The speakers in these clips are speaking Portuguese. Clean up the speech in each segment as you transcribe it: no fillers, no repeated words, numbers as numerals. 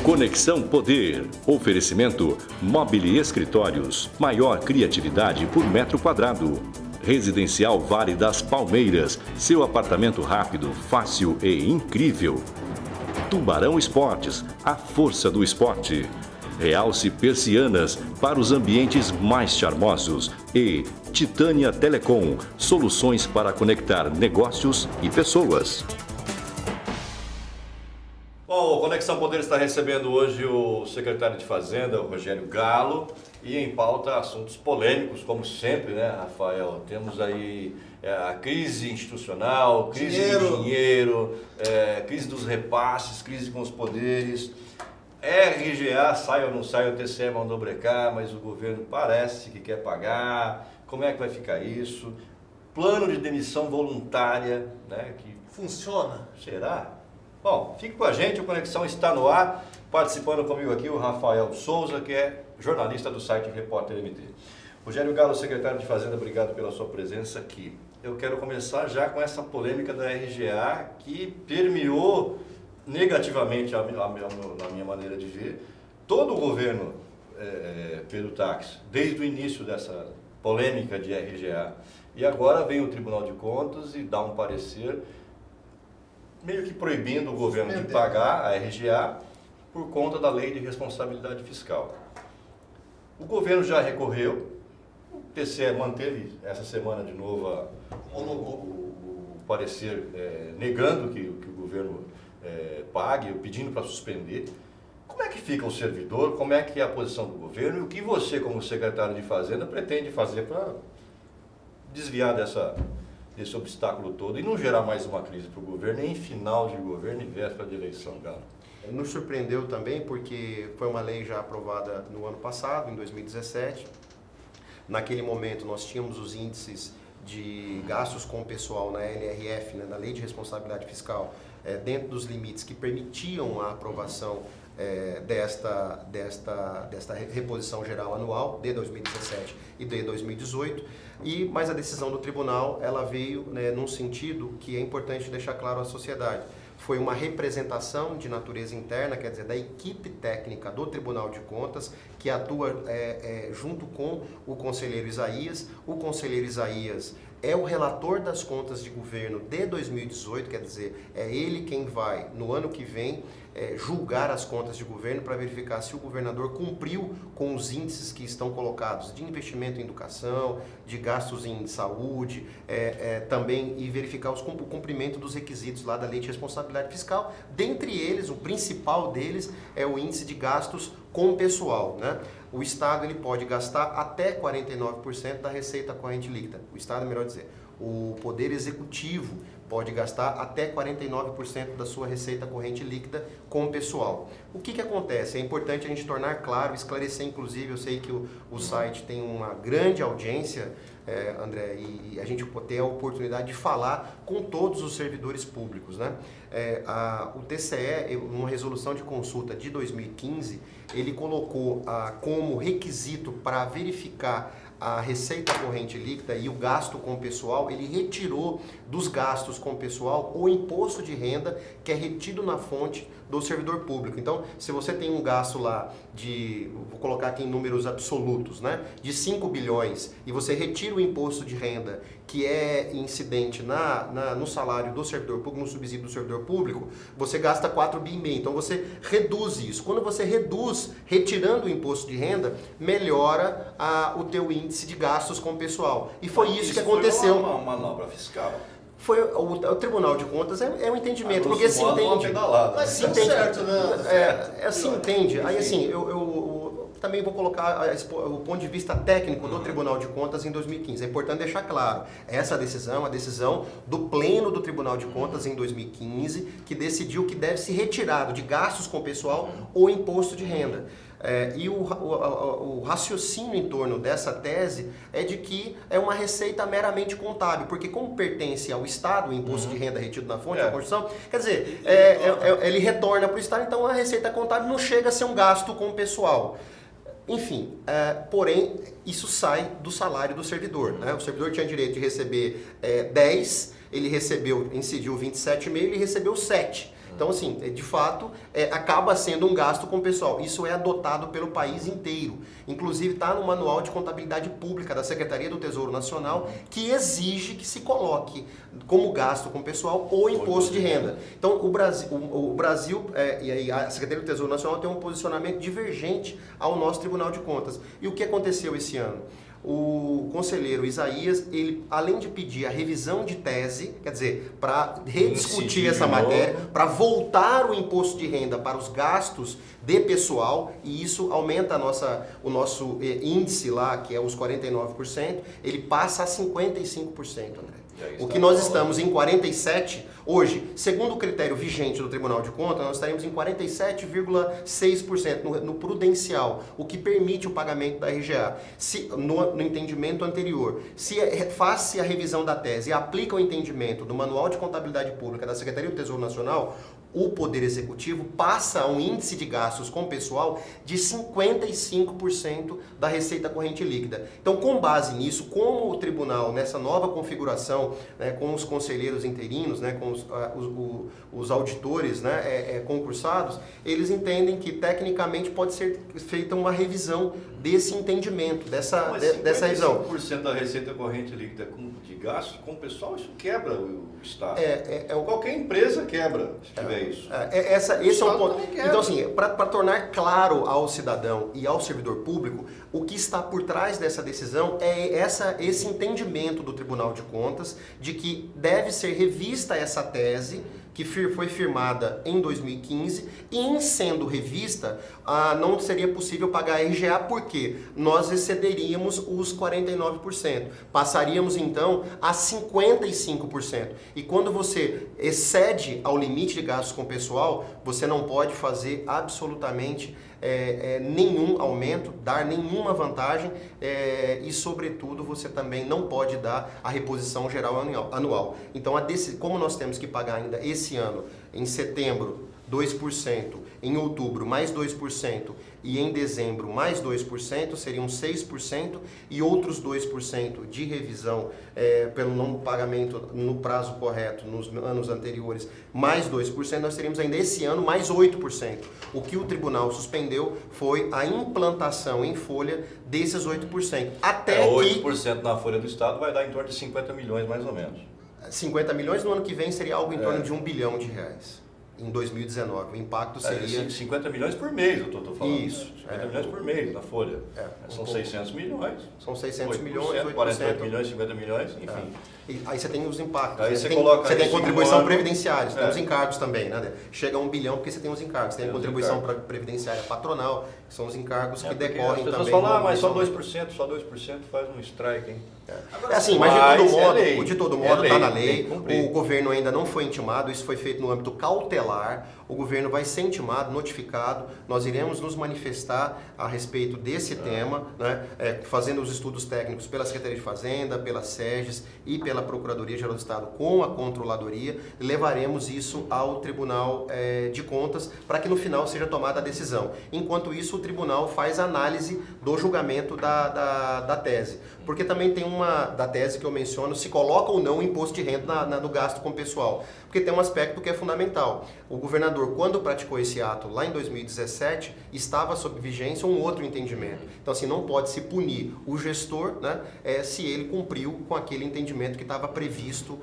Conexão Poder. Oferecimento Mobile Escritórios. Maior criatividade por metro quadrado. Residencial Vale das Palmeiras. Seu apartamento rápido, fácil e incrível. Tubarão Esportes. A força do esporte. Realce Persianas para os ambientes mais charmosos. E Titânia Telecom. Soluções para conectar negócios e pessoas. Bom, o Conexão Poder está recebendo hoje o secretário de Fazenda, o Rogério Galo, e em pauta assuntos polêmicos, como sempre, né, Rafael? Temos aí a crise institucional, crise do dinheiro, crise dos repasses, crise com os poderes. RGA, sai ou não sai, o TCE mandou brecar, mas o governo parece que quer pagar. Como é que vai ficar isso? Plano de demissão voluntária, né, que funciona? Será? Bom, fique com a gente, o Conexão está no ar. Participando comigo aqui o Rafael Souza, que é jornalista do site Repórter MT. Rogério Galo, secretário de Fazenda, obrigado pela sua presença aqui. Eu quero começar já com essa polêmica da RGA que permeou negativamente, na minha maneira de ver, todo o governo Pedro Táxi, desde o início dessa polêmica de RGA. E agora vem o Tribunal de Contas e dá um parecer meio que proibindo o governo de pagar a RGA por conta da lei de responsabilidade fiscal. O governo já recorreu, o TCE manteve essa semana de novo o parecer negando que o governo pague, pedindo para suspender. Como é que fica o servidor, como é que é a posição do governo e o que você, como secretário de Fazenda, pretende fazer para desviar desse obstáculo todo e não gerar mais uma crise para o governo em final de governo e véspera de eleição, Galo? Nos surpreendeu também porque foi uma lei já aprovada no ano passado, em 2017. Naquele momento nós tínhamos os índices de gastos com o pessoal na LRF, né, na Lei de Responsabilidade Fiscal, dentro dos limites que permitiam a aprovação desta reposição geral anual de 2017 e de 2018, mas a decisão do tribunal ela veio, né, num sentido que é importante deixar claro à sociedade. Foi uma representação de natureza interna, quer dizer, da equipe técnica do Tribunal de Contas, que atua junto com o conselheiro Isaías. O conselheiro Isaías é o relator das contas de governo de 2018, quer dizer, é ele quem vai, no ano que vem, julgar as contas de governo para verificar se o governador cumpriu com os índices que estão colocados de investimento em educação, de gastos em saúde, também e verificar o cumprimento dos requisitos lá da Lei de Responsabilidade Fiscal. Dentre eles, o principal deles é o índice de gastos com o pessoal, né? O Estado ele pode gastar até 49% da receita corrente líquida. O Estado, melhor dizer, o Poder Executivo pode gastar até 49% da sua receita corrente líquida com o pessoal. O que acontece? É importante a gente tornar claro, esclarecer, inclusive, eu sei que o site tem uma grande audiência, André, e a gente tem a oportunidade de falar com todos os servidores públicos, né? O TCE, numa resolução de consulta de 2015, ele colocou como requisito para verificar a receita corrente líquida e o gasto com o pessoal, ele retirou dos gastos com o pessoal o imposto de renda que é retido na fonte do servidor público. Então, se você tem um gasto lá vou colocar aqui em números absolutos, né, de 5 bilhões e você retira o imposto de renda que é incidente no salário do servidor público, no subsídio do servidor público, você gasta 4,5 bi. Então, você reduz isso. Quando você reduz, retirando o imposto de renda, melhora o teu índice de gastos com o pessoal. E foi isso que aconteceu. Foi uma manobra fiscal. Foi o Tribunal de Contas é um entendimento, porque se entende. Mas se entende, certo, né? Se entende. Aí assim, eu também vou colocar o ponto de vista técnico do Tribunal de Contas em 2015. É importante deixar claro, essa decisão, a decisão do Pleno do Tribunal de Contas em 2015, que decidiu que deve ser retirado de gastos com o pessoal o imposto de renda. E o raciocínio em torno dessa tese é de que é uma receita meramente contábil, porque como pertence ao Estado, o imposto de renda retido na fonte, a Constituição, quer dizer, ele retorna para o Estado, então a receita contábil não chega a ser um gasto com o pessoal. Enfim, porém, isso sai do salário do servidor, né? O servidor tinha direito de receber 10, ele incidiu 27,5, ele recebeu 7. Então, assim, de fato, acaba sendo um gasto com o pessoal. Isso é adotado pelo país inteiro. Inclusive, está no Manual de Contabilidade Pública da Secretaria do Tesouro Nacional, que exige que se coloque como gasto com o pessoal o imposto de renda. Então, o Brasil e aí a Secretaria do Tesouro Nacional tem um posicionamento divergente ao nosso Tribunal de Contas. E o que aconteceu esse ano? O conselheiro Isaías, ele, além de pedir a revisão de tese, quer dizer, para rediscutir essa matéria, para voltar o imposto de renda para os gastos de pessoal, e isso aumenta o nosso índice lá, que é os 49%, ele passa a 55%, André. O que nós estamos em 47%, hoje, segundo o critério vigente do Tribunal de Contas, nós estaremos em 47,6% no prudencial, o que permite o pagamento da RGA. No entendimento anterior, se faz-se a revisão da tese e aplica o entendimento do Manual de Contabilidade Pública da Secretaria do Tesouro Nacional, o Poder Executivo passa a um índice de gastos com pessoal de 55% da receita corrente líquida. Então, com base nisso, como o tribunal, nessa nova configuração, né, com os conselheiros interinos, né, com os auditores, né, concursados, eles entendem que, tecnicamente, pode ser feita uma revisão desse entendimento, dessa revisão. 55% da receita corrente líquida de gastos com o pessoal, isso quebra o Estado. Qualquer empresa quebra, se tiver isso. Esse é um ponto. Então, assim, para tornar claro ao cidadão e ao servidor público, o que está por trás dessa decisão é esse entendimento do Tribunal de Contas de que deve ser revista essa tese que foi firmada em 2015, e em sendo revista, não seria possível pagar a RGA, porque nós excederíamos os 49%. Passaríamos, então, a 55%. E quando você excede ao limite de gastos com pessoal, você não pode fazer absolutamente nenhum aumento, dar nenhuma vantagem e, sobretudo, você também não pode dar a reposição geral anual. Então, como nós temos que pagar ainda esse ano, em setembro, 2%, em outubro mais 2% e em dezembro mais 2%, seriam 6%, e outros 2% de revisão pelo não pagamento no prazo correto nos anos anteriores, mais 2%, nós teríamos ainda esse ano mais 8%. O que o tribunal suspendeu foi a implantação em folha desses 8%. Até 8% na folha do Estado vai dar em torno de 50 milhões mais ou menos. 50 milhões no ano que vem seria algo em torno de R$1 bilhão. Em 2019, o impacto seria... 50 milhões por mês, eu estou falando. Isso. 50 milhões por mês na folha. São 600 milhões. São 600 milhões, 8%. 48 milhões, 50 milhões, enfim. E aí você tem os impactos. Aí você tem contribuição previdenciária, você tem os encargos também, né? Chega a 1 bilhão porque você tem os encargos. Tem a contribuição previdenciária patronal, que são os encargos que decorrem também. As pessoas falam, mas só 2% faz um strike, hein? Mas de todo modo está na lei, o governo ainda não foi intimado, isso foi feito no âmbito cautelar, o governo vai ser intimado, notificado, nós iremos nos manifestar a respeito desse tema, né, fazendo os estudos técnicos pela Secretaria de Fazenda, pela SEGES e pela Procuradoria-Geral do Estado com a Controladoria, levaremos isso ao Tribunal de Contas para que no final seja tomada a decisão. Enquanto isso, o Tribunal faz análise do julgamento da tese, porque também tem da tese que eu menciono, se coloca ou não o imposto de renda no gasto com o pessoal. Porque tem um aspecto que é fundamental. O governador, quando praticou esse ato lá em 2017, estava sob vigência um outro entendimento. Então, assim, não pode se punir o gestor, né, se ele cumpriu com aquele entendimento que estava previsto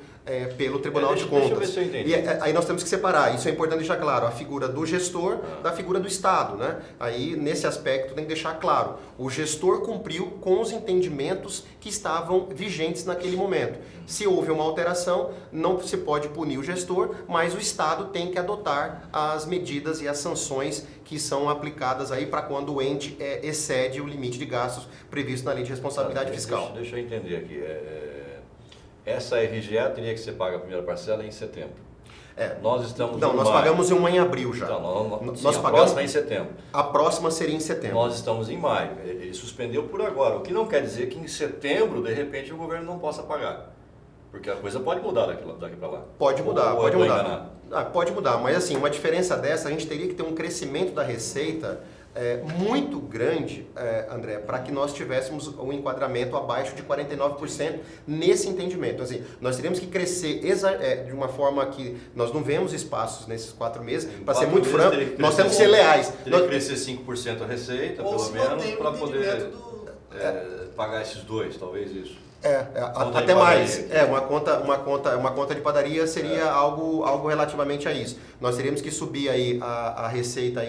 pelo Tribunal de Contas. Deixa eu ver se eu entendi. E aí nós temos que separar, isso é importante deixar claro, a figura do gestor da figura do Estado, né? Aí, nesse aspecto, tem que deixar claro, o gestor cumpriu com os entendimentos que estavam vigentes naquele momento. Se houve uma alteração, não se pode punir o gestor, mas o Estado tem que adotar as medidas e as sanções que são aplicadas aí para quando o ente excede o limite de gastos previsto na Lei de Responsabilidade Fiscal. Deixa eu entender aqui. Essa RGA teria que ser paga a primeira parcela em setembro. Nós estamos nós pagamos uma em abril já. Então, nós a pagamos próxima é em setembro. A próxima seria em setembro. Nós estamos em maio. Ele suspendeu por agora, o que não quer dizer que em setembro, de repente, o governo não possa pagar. Porque a coisa pode mudar daqui para lá. Pode mudar, pode mudar, mas assim, uma diferença dessa, a gente teria que ter um crescimento da receita muito grande, André, para que nós tivéssemos um enquadramento abaixo de 49% nesse entendimento. Então, assim, nós teríamos que crescer de uma forma que nós não vemos espaços nesses 4 meses, para ser muito franco, nós temos que ser leais. Teria que crescer 5% a receita, Ou pelo menos, para poder do... pagar esses dois, talvez isso. Até mais. Uma conta de padaria seria algo relativamente a isso. Nós teríamos que subir aí a receita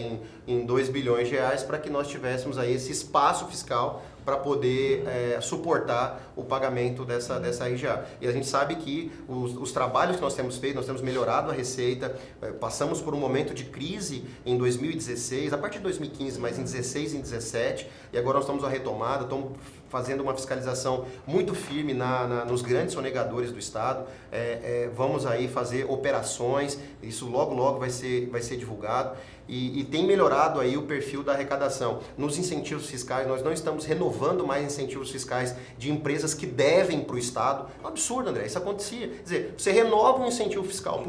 em 2 bilhões de reais para que nós tivéssemos aí esse espaço fiscal para poder suportar o pagamento dessa RGA. E a gente sabe que os trabalhos que nós temos feito, nós temos melhorado a receita, passamos por um momento de crise em 2016, a partir de 2015, mas em 16 e em 17, e agora nós estamos à retomada, estamos fazendo uma fiscalização muito firme nos grandes sonegadores do Estado. Vamos aí fazer operações, isso logo vai ser divulgado. E tem melhorado aí o perfil da arrecadação. Nos incentivos fiscais, nós não estamos renovando mais incentivos fiscais de empresas que devem para o Estado. É um absurdo, André, isso acontecia. Quer dizer, você renova um incentivo fiscal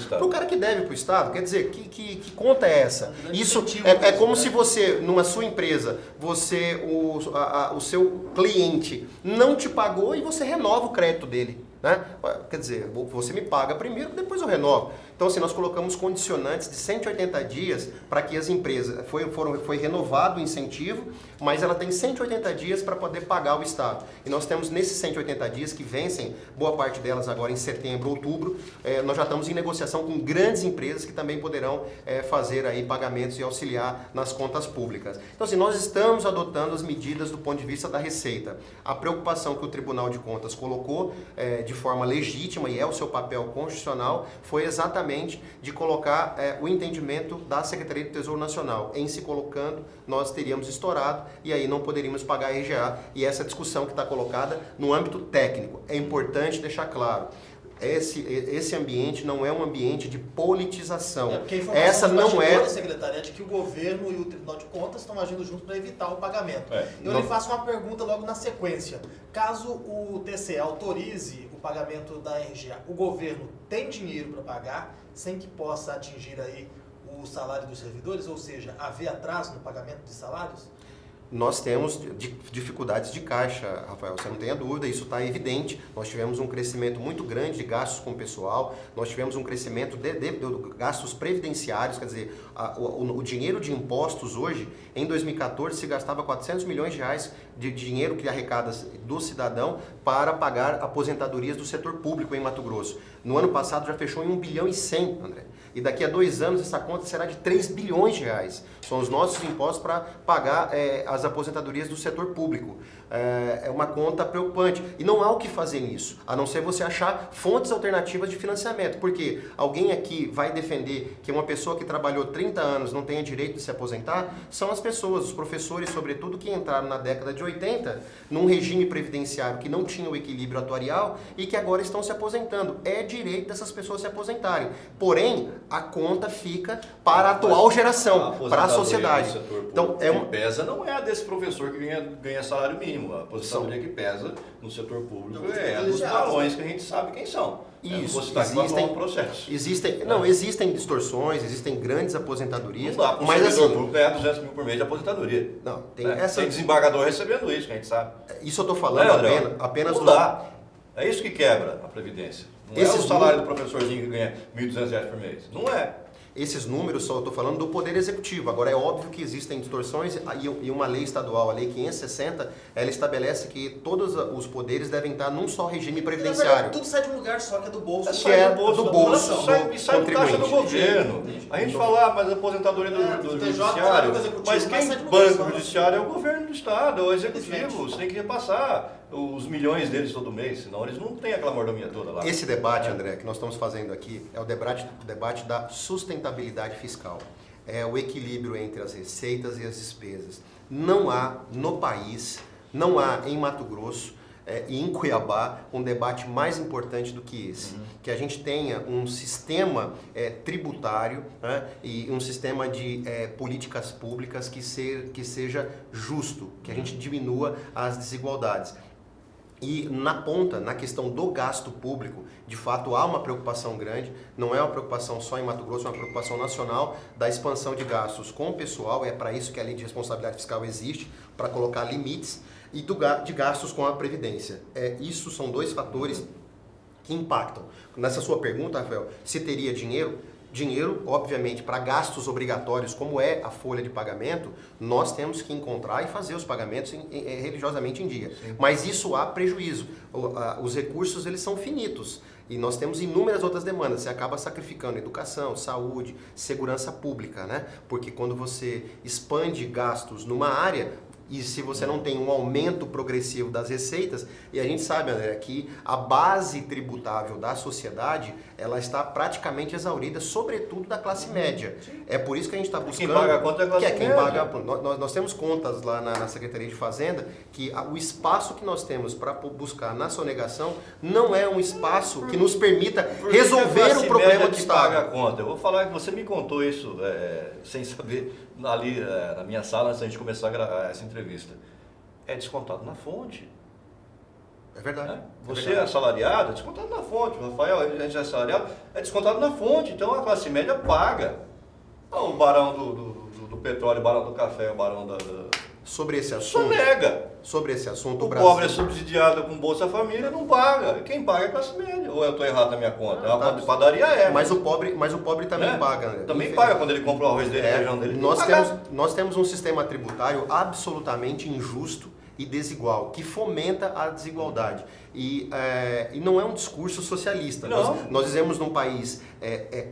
para o cara que deve para o Estado. Quer dizer, que conta é essa? Isso é como se você, numa sua empresa, o seu cliente não te pagou e você renova o crédito dele. Né? Quer dizer, você me paga primeiro, depois eu renovo. Então, assim, nós colocamos condicionantes de 180 dias para que as empresas... Foi renovado o incentivo, mas ela tem 180 dias para poder pagar o Estado. E nós temos, nesses 180 dias, que vencem, boa parte delas agora em setembro, outubro, nós já estamos em negociação com grandes empresas que também poderão fazer aí pagamentos e auxiliar nas contas públicas. Então, assim, nós estamos adotando as medidas do ponto de vista da receita. A preocupação que o Tribunal de Contas colocou de forma legítima, e é o seu papel constitucional, foi exatamente de colocar o entendimento da Secretaria do Tesouro Nacional. Em se colocando, nós teríamos estourado e aí não poderíamos pagar a RGA. E essa discussão que está colocada no âmbito técnico. É importante deixar claro. Esse ambiente não é um ambiente de politização. Essa não é. Secretária, de que o governo e o Tribunal de Contas estão agindo juntos para evitar o pagamento. Eu lhe faço uma pergunta logo na sequência. Caso o TCE autorize o pagamento da RGA, o governo tem dinheiro para pagar sem que possa atingir aí o salário dos servidores, ou seja, haver atraso no pagamento de salários? Nós temos dificuldades de caixa, Rafael, você não tenha dúvida, isso está evidente. Nós tivemos um crescimento muito grande de gastos com o pessoal, nós tivemos um crescimento de gastos previdenciários, quer dizer, o dinheiro de impostos hoje, em 2014, se gastava 400 milhões de reais de dinheiro que arrecada do cidadão para pagar aposentadorias do setor público em Mato Grosso. No ano passado já fechou em 1 bilhão e 100, André. E daqui a 2 anos essa conta será de 3 bilhões de reais. São os nossos impostos para pagar as aposentadorias do setor público. É uma conta preocupante. E não há o que fazer nisso, a não ser você achar fontes alternativas de financiamento. Porque alguém aqui vai defender que uma pessoa que trabalhou 30 anos não tenha direito de se aposentar? São as pessoas, os professores, sobretudo, que entraram na década de 80 num regime previdenciário que não tinha o equilíbrio atuarial e que agora estão se aposentando. É direito dessas pessoas se aposentarem. Porém, a conta fica para a atual geração, para a sociedade. Então, que pesa não é a desse professor que ganha salário mínimo. A aposentadoria que pesa no setor público é a dos balões que a gente sabe quem são. Isso, existem distorções, existem grandes aposentadorias. Não dá para o servidor público ganhar 200 mil por mês de aposentadoria. Não, tem desembargador recebendo isso, que a gente sabe. Isso eu estou falando apenas não dá. É isso que quebra a Previdência. Não é o salário do professorzinho que ganha R$ 1.200 por mês. Não é. Esses números só eu estou falando do Poder Executivo. Agora, é óbvio que existem distorções e uma lei estadual, a Lei 560, ela estabelece que todos os poderes devem estar num só regime previdenciário. Na verdade, tudo sai de um lugar só, que é do bolso. Do bolso sai do caixa do governo. A gente fala, mas a aposentadoria do judiciário, mas quem banca o judiciário é o governo do Estado, é o executivo. Você tem que repassar os milhões deles todo mês, senão eles não têm aquela mordomia toda lá. Esse debate, André, que nós estamos fazendo aqui, é o debate da sustentabilidade fiscal. É o equilíbrio entre as receitas e as despesas. Não há no país, não há em Mato Grosso e em Cuiabá um debate mais importante do que esse. Que a gente tenha um sistema tributário, né, e um sistema de políticas públicas que seja justo, que a gente diminua as desigualdades. E na ponta, na questão do gasto público, de fato há uma preocupação grande, não é uma preocupação só em Mato Grosso, é uma preocupação nacional da expansão de gastos com o pessoal, é para isso que a lei de responsabilidade fiscal existe, para colocar limites, e de gastos com a Previdência. Isso são dois fatores que impactam. Nessa sua pergunta, Rafael, se teria dinheiro? Dinheiro, obviamente, para gastos obrigatórios, como é a folha de pagamento, nós temos que encontrar e fazer os pagamentos religiosamente em dia. Sim. Mas isso há prejuízo. Os recursos, eles são finitos. E nós temos inúmeras outras demandas. Você acaba sacrificando educação, saúde, segurança pública, né? Porque quando você expande gastos numa área, e se você não tem um aumento progressivo das receitas, e a gente sabe, André, que a base tributável da sociedade, ela está praticamente exaurida, sobretudo da classe média. É por isso que a gente está buscando... Quem paga a conta é a classe média. Quem paga, nós temos contas lá na Secretaria de Fazenda, que o espaço que nós temos para buscar na sonegação não é um espaço que nos permita resolver o problema do Estado. Paga a conta. Eu vou falar que você me contou isso sem saber ali na minha sala antes da gente começar a gravar essa entrevista. É descontado na fonte. É verdade. Você é assalariado, é descontado na fonte. O Rafael, a gente é assalariado, é descontado na fonte. Então a classe média paga. O barão do petróleo, o barão do café, o barão da... Sobre esse assunto... Sonega. Sobre esse assunto, o pobre é subsidiado com Bolsa Família, não paga. Quem paga é a classe média. Ou eu estou errado na minha conta? A conta de padaria Mas o pobre também paga. Né? Também paga quando ele compra o arroz dele, o feijão dele. Nós temos um sistema tributário absolutamente injusto e desigual, que fomenta a desigualdade. E não é um discurso socialista. Nós vivemos num país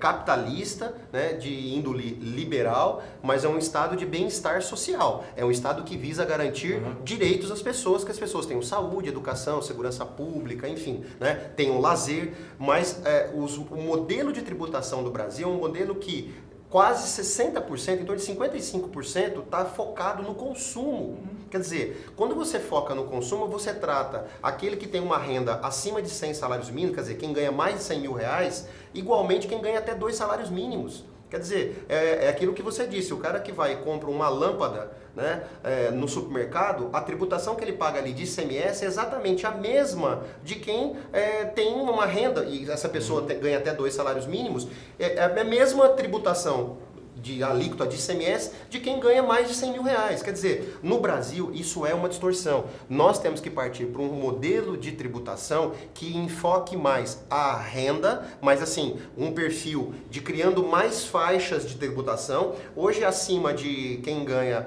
capitalista, né, de índole liberal, mas é um estado de bem-estar social. É um estado que visa garantir direitos às pessoas, que as pessoas tenham saúde, educação, segurança pública, enfim, né, tenham lazer. Mas o modelo de tributação do Brasil é um modelo que quase 60%, em torno de 55%, está focado no consumo. Quer dizer, quando você foca no consumo, você trata aquele que tem uma renda acima de 100 salários mínimos, quer dizer, quem ganha mais de 100 mil reais, igualmente quem ganha até 2 salários mínimos. Quer dizer, é aquilo que você disse, o cara que vai e compra uma lâmpada, né, no supermercado, a tributação que ele paga ali de ICMS é exatamente a mesma de quem tem uma renda, e essa pessoa ganha até 2 salários mínimos, é a mesma tributação de alíquota de ICMS de quem ganha mais de 100 mil reais. Quer dizer, no Brasil isso é uma distorção. Nós temos que partir para um modelo de tributação que enfoque mais a renda, mas assim, um perfil de criando mais faixas de tributação. Hoje, acima de quem ganha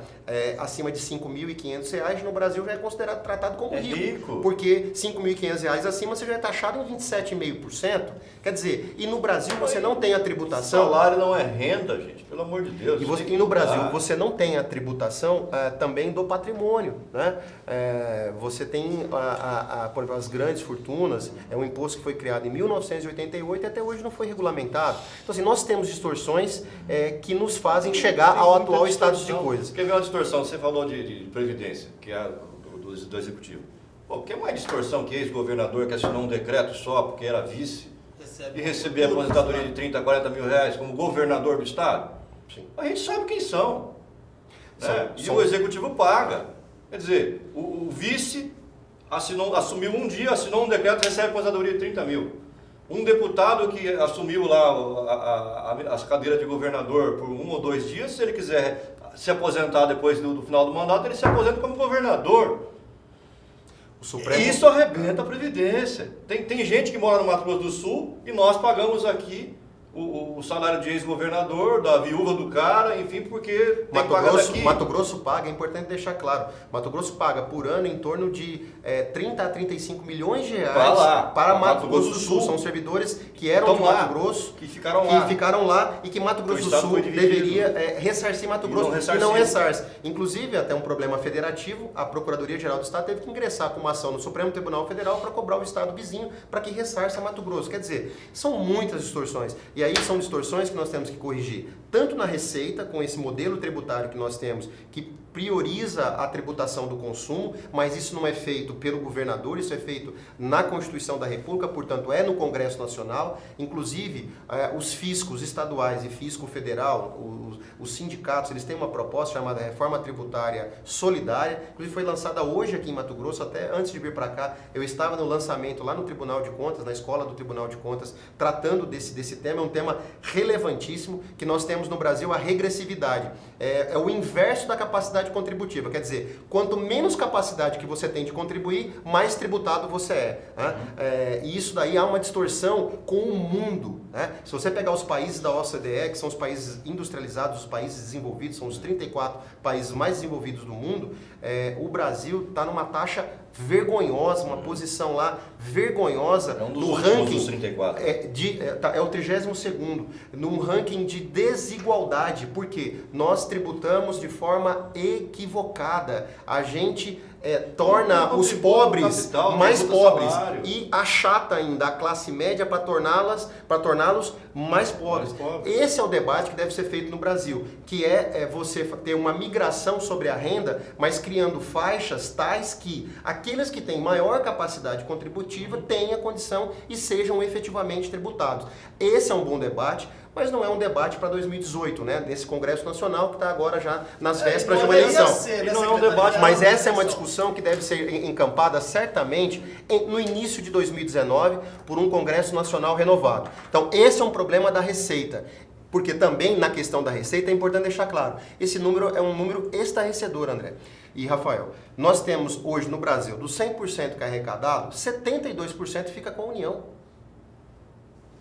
acima de R$ 5.500 no Brasil já é considerado tratado como rico. Porque R$ 5.500 acima você já é taxado em 27,5%. Quer dizer, e no Brasil você não tem a tributação... Salário não é renda, gente, pelo amor de Deus. E no Brasil você não tem a tributação também do patrimônio, né? Você tem, por exemplo, as grandes fortunas, é um imposto que foi criado em 1988 e até hoje não foi regulamentado. Então, assim, nós temos distorções que nos fazem chegar ao atual estado de coisas. Quer ver uma distorção? Você falou de Previdência, que é do Executivo. Pô, que mais distorção que ex-governador que assinou um decreto só porque era vice e receber a aposentadoria de 30, 40 mil reais como governador do Estado? Sim. A gente sabe quem são. E o Executivo paga. Quer dizer, o vice assumiu um dia, assinou um decreto e recebe a aposentadoria de 30 mil. Um deputado que assumiu lá as cadeiras de governador por 1 ou 2 dias, se ele quiser se aposentar depois do final do mandato, ele se aposenta como governador. Isso arrebenta a Previdência. Tem gente que mora no Mato Grosso do Sul e nós pagamos aqui o salário de ex-governador, da viúva do cara, enfim, porque tem que pagar daqui. Mato Grosso paga, é importante deixar claro, Mato Grosso paga por ano em torno de 30 a 35 milhões de reais para Mato Grosso do Sul. São servidores que eram de Mato Grosso, que ficaram lá e que Mato Grosso do Sul deveria ressarcir Mato Grosso e não ressarce. Inclusive, até um problema federativo, a Procuradoria-Geral do Estado teve que ingressar com uma ação no Supremo Tribunal Federal para cobrar o Estado vizinho para que ressarça Mato Grosso. Quer dizer, são muitas distorções. E aí são distorções que nós temos que corrigir, tanto na Receita, com esse modelo tributário que nós temos, que prioriza a tributação do consumo, mas isso não é feito pelo governador, isso é feito na Constituição da República, portanto é no Congresso Nacional. Inclusive, os fiscos estaduais e fisco federal, os sindicatos, eles têm uma proposta chamada Reforma Tributária Solidária, inclusive foi lançada hoje aqui em Mato Grosso, até antes de vir para cá, eu estava no lançamento lá no Tribunal de Contas, na escola do Tribunal de Contas, tratando desse tema. É um tema relevantíssimo, que nós temos no Brasil a regressividade. É o inverso da capacidade contributiva, quer dizer, quanto menos capacidade que você tem de contribuir, mais tributado você é. Né? E isso daí há uma distorção com o mundo. Né? Se você pegar os países da OCDE, que são os países industrializados, os países desenvolvidos, são os 34 países mais desenvolvidos do mundo, o Brasil está numa taxa vergonhosa, uma posição lá vergonhosa no ranking. Dos 34. É o 32º, num ranking de desigualdade, porque nós tributamos de forma equivocada. A gente torna os pobres mais pobres e achata ainda a classe média para torná-los mais pobres. Esse é o debate que deve ser feito no Brasil, que é você ter uma migração sobre a renda, mas criando faixas tais que aqueles que têm maior capacidade contributiva tenham a condição e sejam efetivamente tributados. Esse é um bom debate, mas não é um debate para 2018, né? Nesse Congresso Nacional que está agora já nas vésperas de uma eleição. Não é um debate, mas essa é uma discussão que deve ser encampada certamente no início de 2019 por um Congresso Nacional renovado. Então esse é um problema da Receita. Porque também na questão da Receita é importante deixar claro, esse número é um número estarrecedor, André. E Rafael, nós temos hoje no Brasil, dos 100% que é arrecadado, 72% fica com a União.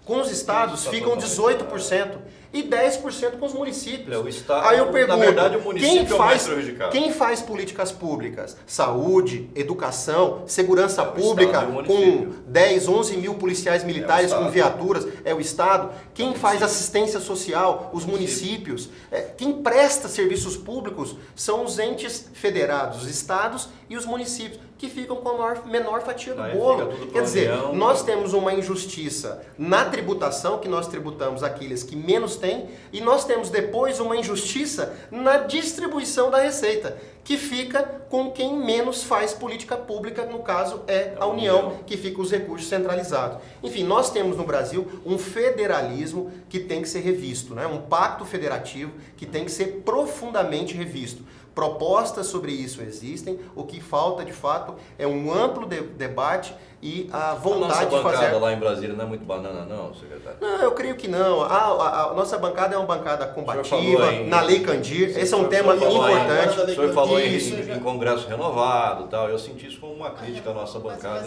Com os estados ficam 18% e 10% com os municípios. O estado, aí eu pergunto, na verdade, o município é o mais prejudicado. Quem faz políticas públicas? Saúde, educação, segurança pública, com 10, 11 mil policiais militares com viaturas, é o Estado. Quem faz assistência social? Os municípios. Quem presta serviços públicos são os entes federados, os estados e os municípios, que ficam com a menor fatia do bolo. Quer dizer, nós temos uma injustiça na tributação, que nós tributamos aqueles que menos têm, e nós temos depois uma injustiça na distribuição da receita, que fica com quem menos faz política pública, no caso é a União, que fica os recursos centralizados. Enfim, nós temos no Brasil um federalismo que tem que ser revisto, né? Um pacto federativo que tem que ser profundamente revisto. Propostas sobre isso existem, o que falta de fato é um amplo debate e a vontade de fazer... A nossa bancada lá em Brasília não é muito banana não, secretário? Não, eu creio que não. A nossa bancada é uma bancada combativa, na Lei Candir, esse é um tema importante. O senhor falou em Congresso renovado e tal, eu senti isso como uma crítica à nossa bancada.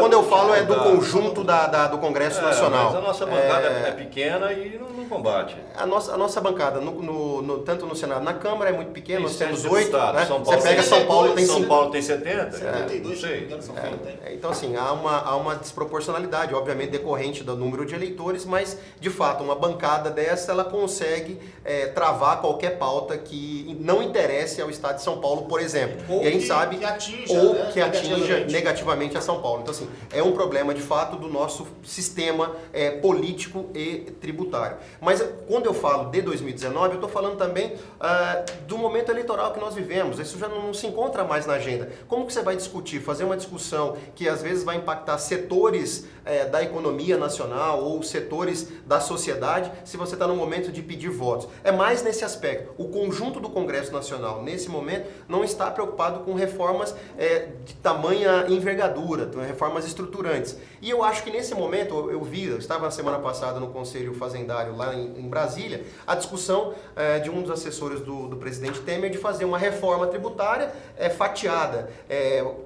Quando eu falo é do conjunto do Congresso Nacional. Mas a nossa bancada é pequena e não combate. A nossa bancada, tanto no Senado, na Câmara é muito pequena, nós temos 8, né? Você pega São Paulo tem 5. São Paulo tem 70? 72, não sei. Então assim, há uma desproporcionalidade, obviamente decorrente do número de eleitores, mas de fato uma bancada dessa ela consegue travar qualquer pauta que não interesse ao Estado de São Paulo, por exemplo. Ou e a gente sabe, que atinja negativamente a São Paulo. Então assim, é um problema de fato do nosso sistema político e tributário. Mas quando eu falo de 2019, eu estou falando também do momento eleitoral que nós vivemos. Isso já não se encontra mais na agenda. Como que você vai discutir, fazer uma discussão que às vezes vai impactar setores da economia nacional ou setores da sociedade, se você está no momento de pedir votos? É mais nesse aspecto. O conjunto do Congresso Nacional, nesse momento, não está preocupado com reformas de tamanha envergadura, reformas estruturantes. E eu acho que nesse momento, eu estava na semana passada no Conselho Fazendário lá em Brasília, a discussão de um dos assessores do presidente Temer de fazer uma reforma tributária fatiada,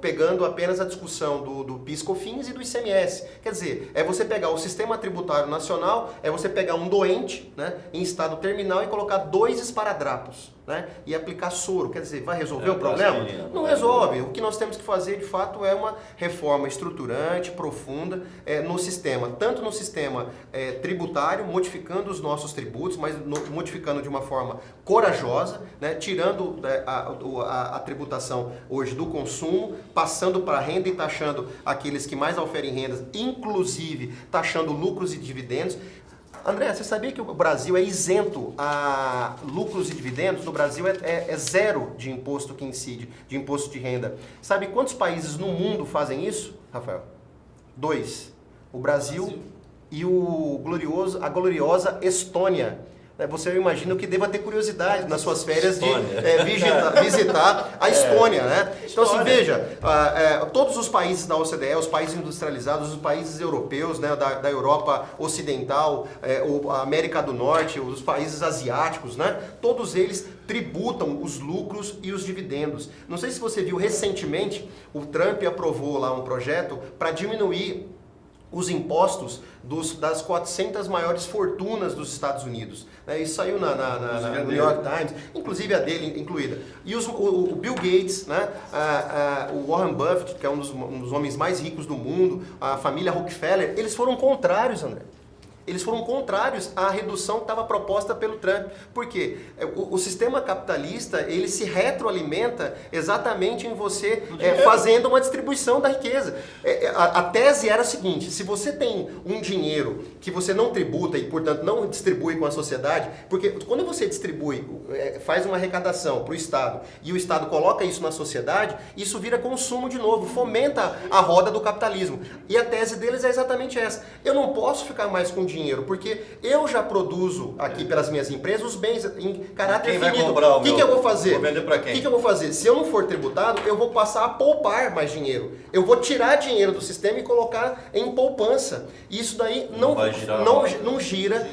pegando apenas a discussão do PIS/COFINS e do ICMS. Quer dizer, é você pegar o sistema tributário nacional, é você pegar um doente, né, em estado terminal e colocar 2 esparadrapos, né, e aplicar soro. Quer dizer, vai resolver o problema? Não resolve. O que nós temos que fazer, de fato, é uma reforma estruturante, profunda, no sistema, tanto no sistema tributário, modificando os nossos tributos, mas modificando de uma forma corajosa, né, tirando a tributação hoje do consumo, passando para a renda e taxando aqueles que mais oferem rendas, inclusive taxando lucros e dividendos. André, você sabia que o Brasil é isento a lucros e dividendos? No Brasil é zero de imposto que incide, de imposto de renda. Sabe quantos países no mundo fazem isso, Rafael? 2. O Brasil e a gloriosa Estônia. Você imagina que deva ter curiosidade nas suas férias de visitar a Estônia, né? Então, assim, veja, todos os países da OCDE, os países industrializados, os países europeus, né, da Europa Ocidental, a América do Norte, os países asiáticos, né? Todos eles tributam os lucros e os dividendos. Não sei se você viu recentemente, o Trump aprovou lá um projeto para diminuir os impostos das 400 maiores fortunas dos Estados Unidos. Isso saiu no New York Times, inclusive a dele incluída. E o Bill Gates, né, o Warren Buffett, que é um dos homens mais ricos do mundo, a família Rockefeller, eles foram contrários, André. Eles foram contrários à redução que estava proposta pelo Trump. Por quê? O sistema capitalista, ele se retroalimenta exatamente em você fazendo uma distribuição da riqueza. A tese era a seguinte: se você tem um dinheiro que você não tributa e, portanto, não distribui com a sociedade, porque quando você distribui, faz uma arrecadação para o Estado e o Estado coloca isso na sociedade, isso vira consumo de novo, fomenta a roda do capitalismo. E a tese deles é exatamente essa. Eu não posso ficar mais com dinheiro, porque eu já produzo aqui pelas minhas empresas os bens em caráter finito. O que eu vou fazer? Vou vender para quem? O que eu vou fazer? Se eu não for tributado, eu vou passar a poupar mais dinheiro. Eu vou tirar dinheiro do sistema e colocar em poupança. Isso daí não gira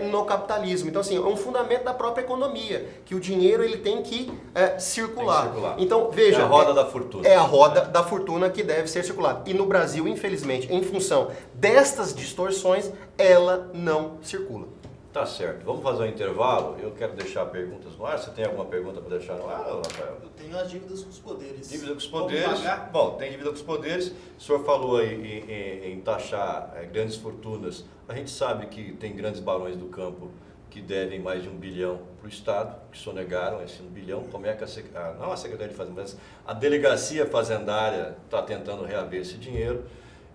no capitalismo. Então, assim, é um fundamento da própria economia, que o dinheiro ele tem que circular. Então, veja, é a roda da fortuna. É a roda da fortuna que deve ser circulada. E no Brasil, infelizmente, em função destas distorções, ela não circula. Tá certo. Vamos fazer um intervalo. Eu quero deixar perguntas no ar. Você tem alguma pergunta para deixar no ar, Rafael? Eu tenho as dívidas com os poderes. Dívida com os poderes. Bom, tem dívida com os poderes. O senhor falou aí em taxar grandes fortunas. A gente sabe que tem grandes barões do campo que devem mais de 1 bilhão para o Estado, que sonegaram esse 1 bilhão. Como é que não a Secretaria de Fazenda, mas a Delegacia Fazendária está tentando reaver esse dinheiro?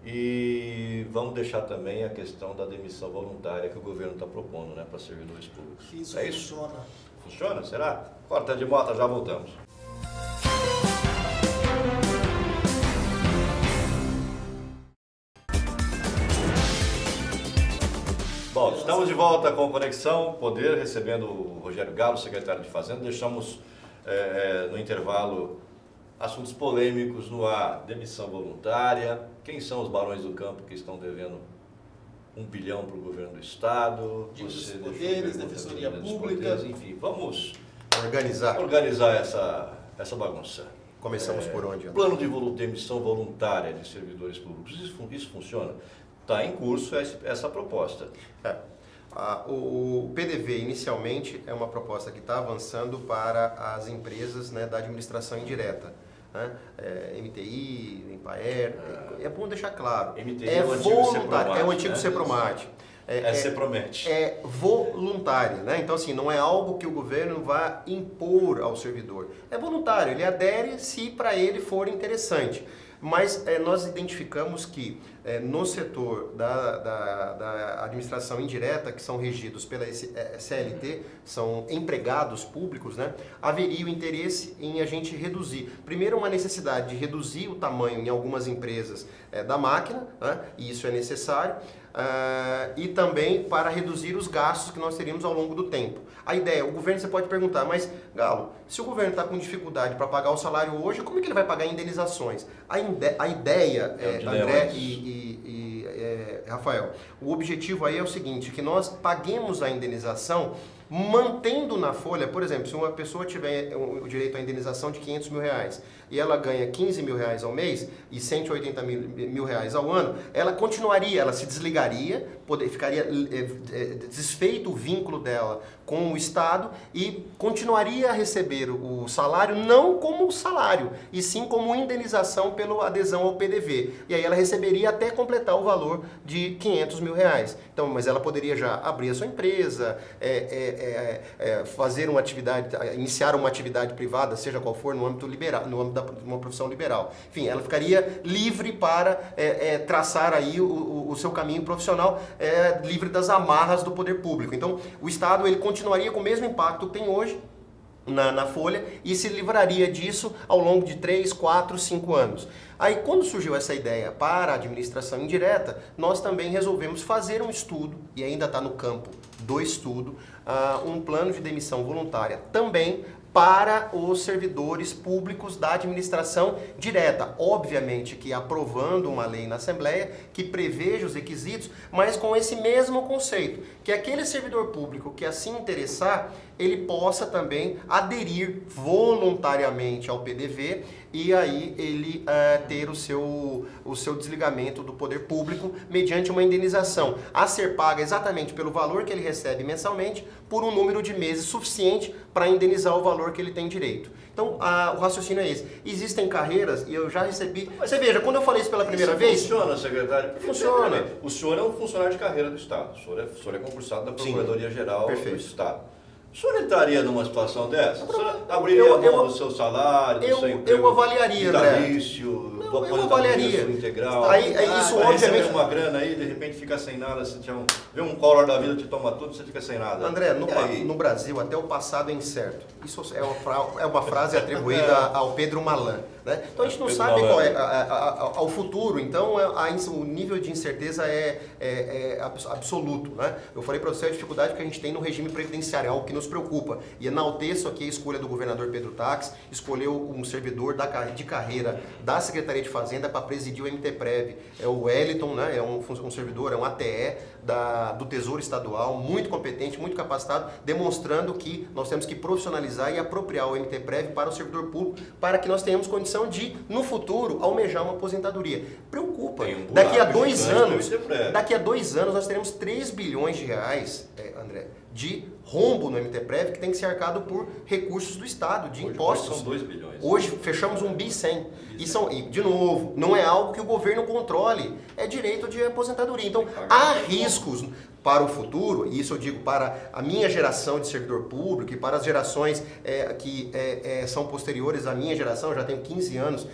E vamos deixar também a questão da demissão voluntária que o governo está propondo, né, para servidores públicos. Isso funciona. Funciona? Será? Corta de moto, já voltamos. Bom, estamos de volta com Conexão Poder, recebendo o Rogério Galo, secretário de Fazenda. Deixamos no intervalo assuntos polêmicos no ar: demissão voluntária, quem são os barões do campo que estão devendo 1 bilhão para o governo do Estado, dívidas dos poderes, defensoria pública, enfim, vamos organizar essa bagunça. Começamos por onde? Plano de demissão voluntária de servidores públicos, isso funciona? Está em curso essa proposta. O PDV, inicialmente, é uma proposta que está avançando para as empresas, né, da administração indireta. Né? MTI, Empaer, é bom deixar claro. MTI é voluntário, é o antigo Cepromate. Cepromete. É voluntário, né? Então, assim, não é algo que o governo vai impor ao servidor. É voluntário, ele adere se para ele for interessante. Mas nós identificamos que no setor da administração indireta, que são regidos pela CLT, são empregados públicos, né, haveria o interesse em a gente reduzir. Primeiro, uma necessidade de reduzir o tamanho em algumas empresas da máquina, né, e isso é necessário, e também para reduzir os gastos que nós teríamos ao longo do tempo. A ideia, o governo, você pode perguntar, mas Galo, se o governo está com dificuldade para pagar o salário hoje, como é que ele vai pagar indenizações? A ideia, André e Rafael, o objetivo aí é o seguinte, que nós paguemos a indenização mantendo na folha. Por exemplo, se uma pessoa tiver o direito à indenização de R$500 mil e ela ganha R$15 mil ao mês e R$180 mil ao ano, ela continuaria, ela se desligaria, ficaria desfeito o vínculo dela com o Estado e continuaria a receber o salário não como salário, e sim como indenização pela adesão ao PDV. E aí ela receberia até completar o valor de R$500 mil. Então, mas ela poderia já abrir a sua empresa, fazer uma atividade, iniciar uma atividade privada, seja qual for, no âmbito liberal, no âmbito de uma profissão liberal. Enfim, ela ficaria livre para traçar aí o seu caminho profissional, livre das amarras do poder público. Então, o Estado ele continuaria com o mesmo impacto que tem hoje na folha e se livraria disso ao longo de 3, 4, 5 anos. Aí, quando surgiu essa ideia para a administração indireta, nós também resolvemos fazer um estudo, e ainda está no campo do estudo, um plano de demissão voluntária também para os servidores públicos da administração direta. Obviamente que aprovando uma lei na Assembleia que preveja os requisitos, mas com esse mesmo conceito, que aquele servidor público que assim interessar, ele possa também aderir voluntariamente ao PDV e aí ele ter o seu desligamento do poder público mediante uma indenização a ser paga exatamente pelo valor que ele recebe mensalmente por um número de meses suficiente para indenizar o valor que ele tem direito. Então, o raciocínio é esse. Existem carreiras, e eu já recebi... Você veja, quando eu falei isso pela primeira vez... Funciona, secretário? Funciona. O senhor é um funcionário de carreira do Estado. O senhor é concursado da Procuradoria-Geral do Estado. O senhor entraria numa situação dessa? O senhor abriria a mão do seu salário, do seu emprego? Eu avaliaria, André. Eu avaliaria. Integral. Aí isso obviamente... uma grana aí, de repente fica sem nada, você vê um color da vida, te toma tudo, você fica sem nada. André, no Brasil, até o passado é incerto. Isso é uma frase atribuída ao Pedro Malan. Né? Então a gente não sabe qual é ao futuro, então o nível de incerteza é absoluto. Né? Eu falei para você a dificuldade que a gente tem no regime previdenciário, algo que nos preocupa. E enalteço aqui a escolha do governador Pedro Táxi, escolheu um servidor de carreira da Secretaria de Fazenda para presidir o MTPrev. É o Wellington, né? É um servidor, é um ATE do Tesouro Estadual, muito competente, muito capacitado, demonstrando que nós temos que profissionalizar e apropriar o MTPrev para o servidor público, para que nós tenhamos condição de, no futuro, almejar uma aposentadoria. Preocupa. Daqui a 2 anos nós teremos 3 bilhões de reais, André, de rombo no MTPrev que tem que ser arcado por recursos do Estado, de impostos. Hoje são 2 bilhões. Hoje fechamos 1,1 bi. E, de novo, não é algo que o governo controle, é direito de aposentadoria. Então, há riscos para o futuro, e isso eu digo para a minha geração de servidor público e para as gerações que são posteriores à minha geração, eu já tenho 15 anos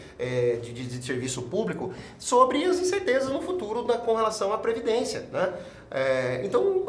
de serviço público, sobre as incertezas no futuro com relação à Previdência. Né? Então,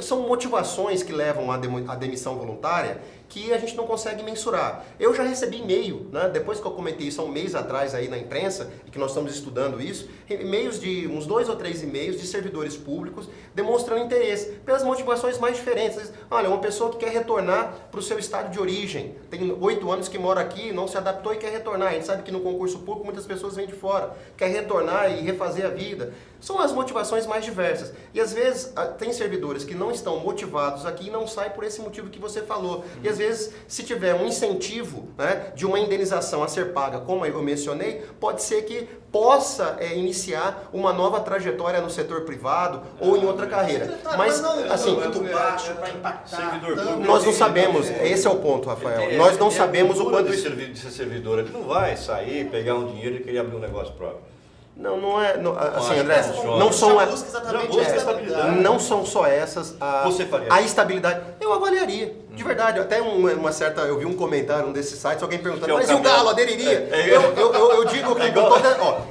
são motivações que levam à demissão voluntária que a gente não consegue mensurar. Eu já recebi e-mail, né? Depois que eu comentei isso há um mês atrás aí na imprensa, e que nós estamos estudando isso, e-mails de uns 2 ou 3 e-mails de servidores públicos demonstrando interesse pelas motivações mais diferentes. Olha, uma pessoa que quer retornar para o seu estado de origem, tem 8 anos que mora aqui, não se adaptou e quer retornar. A gente sabe que no concurso público muitas pessoas vêm de fora, quer retornar e refazer a vida. São as motivações mais diversas. E às vezes tem servidores que não estão motivados aqui e não saem por esse motivo que você falou. E às vezes, se tiver um incentivo, né, de uma indenização a ser paga, como eu mencionei, pode ser que possa iniciar uma nova trajetória no setor privado ou em outra carreira. Mas assim, muito baixo para impactar. Nós não sabemos, esse é o ponto, Rafael. Nós não sabemos o quanto de ser servidor, ele não vai sair, pegar um dinheiro e querer abrir um negócio próprio. Não é. Assim, André, não são só essas a estabilidade. Eu avaliaria, de verdade. Até uma certa. Eu vi um comentário num desses sites, alguém perguntando, mas e o Galo aderiria?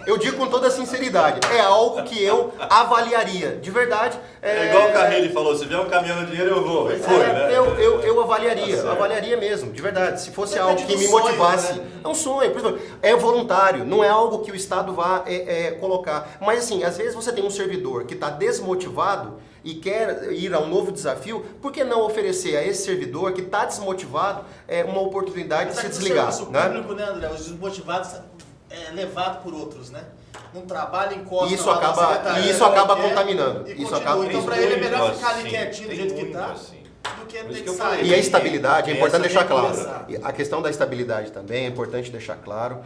Eu digo com toda sinceridade, é algo que eu avaliaria, de verdade. É igual o Carrilli falou, se vier um caminhão de dinheiro eu vou. Eu avaliaria mesmo, de verdade. Se fosse algo que me motivasse. Né? É um sonho, é voluntário, não é algo que o Estado vá colocar. Mas assim, às vezes você tem um servidor que está desmotivado e quer ir a um novo desafio, por que não oferecer a esse servidor que está desmotivado uma oportunidade de se desligar? O público, né, André? Os desmotivados é levado por outros, né? Não trabalha, encosta isso acaba contaminando. Então, para ele é melhor ficar ali quietinho do jeito que está, do porque Por tem isso que que eu sair. falei. E a estabilidade, é importante deixar claro. começar. E a questão da estabilidade também é importante deixar claro,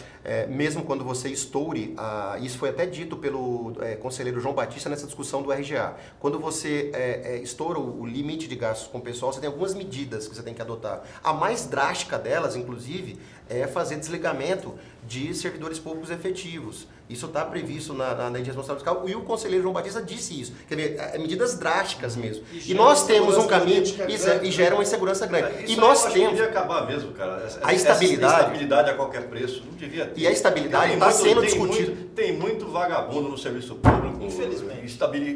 mesmo quando você estoure, isso foi até dito pelo conselheiro João Batista nessa discussão do RGA. Quando você estoura o limite de gastos com o pessoal, você tem algumas medidas que você tem que adotar. A mais drástica delas, inclusive, é fazer desligamento de servidores públicos efetivos. Isso está previsto na lei de responsabilidade fiscal e o conselheiro João Batista disse isso. Quer dizer, medidas drásticas mesmo. E nós temos um caminho e gera uma insegurança grande. Isso e nós temos... devia acabar mesmo, cara. A estabilidade... estabilidade a qualquer preço. Não devia ter. E a estabilidade está sendo discutida. Tem muito vagabundo no serviço público. Infelizmente.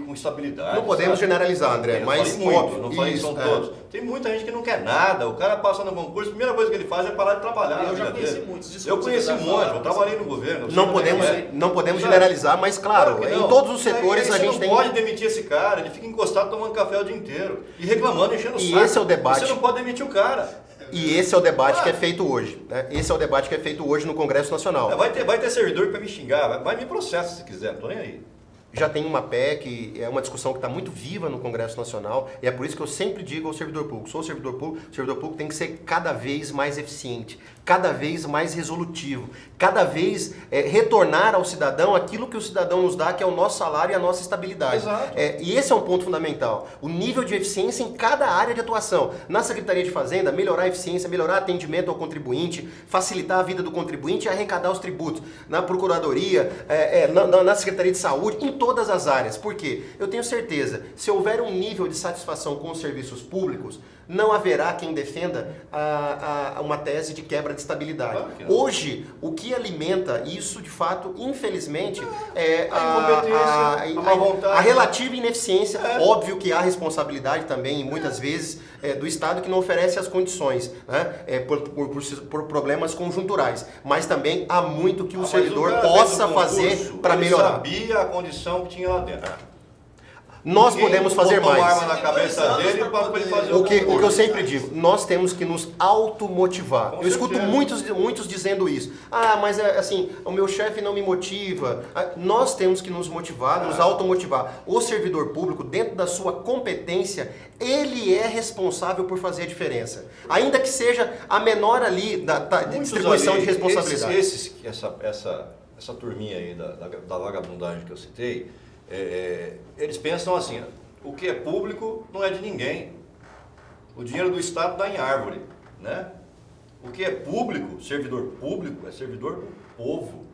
Com estabilidade. Não podemos generalizar, André, mas óbvio. Não falei que são todos. Tem muita gente que não quer nada. O cara passa no concurso, a primeira coisa que ele faz é parar de trabalhar. Eu já conheci muitos. Eu conheci um monte, eu trabalhei no governo. Não podemos generalizar, mas claro, em todos os setores a gente tem... Você não pode demitir esse cara, ele fica encostado tomando café o dia inteiro. E reclamando, enchendo o saco. E esse é o debate. Você não pode demitir o cara. E esse é o debate que é feito hoje. Né? Esse é o debate que é feito hoje no Congresso Nacional. Vai ter servidor para me xingar, vai me processa se quiser, não tô nem aí. Já tem uma PEC, é uma discussão que está muito viva no Congresso Nacional, e é por isso que eu sempre digo ao servidor público, o servidor público tem que ser cada vez mais eficiente, cada vez mais resolutivo, cada vez retornar ao cidadão aquilo que o cidadão nos dá, que é o nosso salário e a nossa estabilidade. Exato. E esse é um ponto fundamental, o nível de eficiência em cada área de atuação. Na Secretaria de Fazenda, melhorar a eficiência, melhorar atendimento ao contribuinte, facilitar a vida do contribuinte e arrecadar os tributos. Na Procuradoria, na Secretaria de Saúde, em todas as áreas. Por quê? Eu tenho certeza, se houver um nível de satisfação com os serviços públicos, não haverá quem defenda uma tese de quebra de estabilidade. Claro que não. Hoje, o que alimenta isso, de fato, infelizmente, é a relativa ineficiência. Óbvio que há responsabilidade também, muitas vezes, do Estado que não oferece as condições, né? Por problemas conjunturais. Mas também há muito que o servidor possa fazer para melhorar. Ele sabia a condição que tinha lá dentro. Nós podemos fazer mais. Arma na cabeça dele para ele fazer o que eu sempre digo, nós temos que nos automotivar. Eu escuto muitos dizendo isso. Mas assim, o meu chefe não me motiva. Nós temos que nos motivar, nos automotivar. O servidor público, dentro da sua competência, ele é responsável por fazer a diferença. Ainda que seja a menor ali da distribuição de responsabilidade. Essa turminha aí da vagabundagem que eu citei, eles pensam assim, o que é público não é de ninguém. O dinheiro do Estado dá em árvore, né? O que é público, servidor público, é servidor do povo.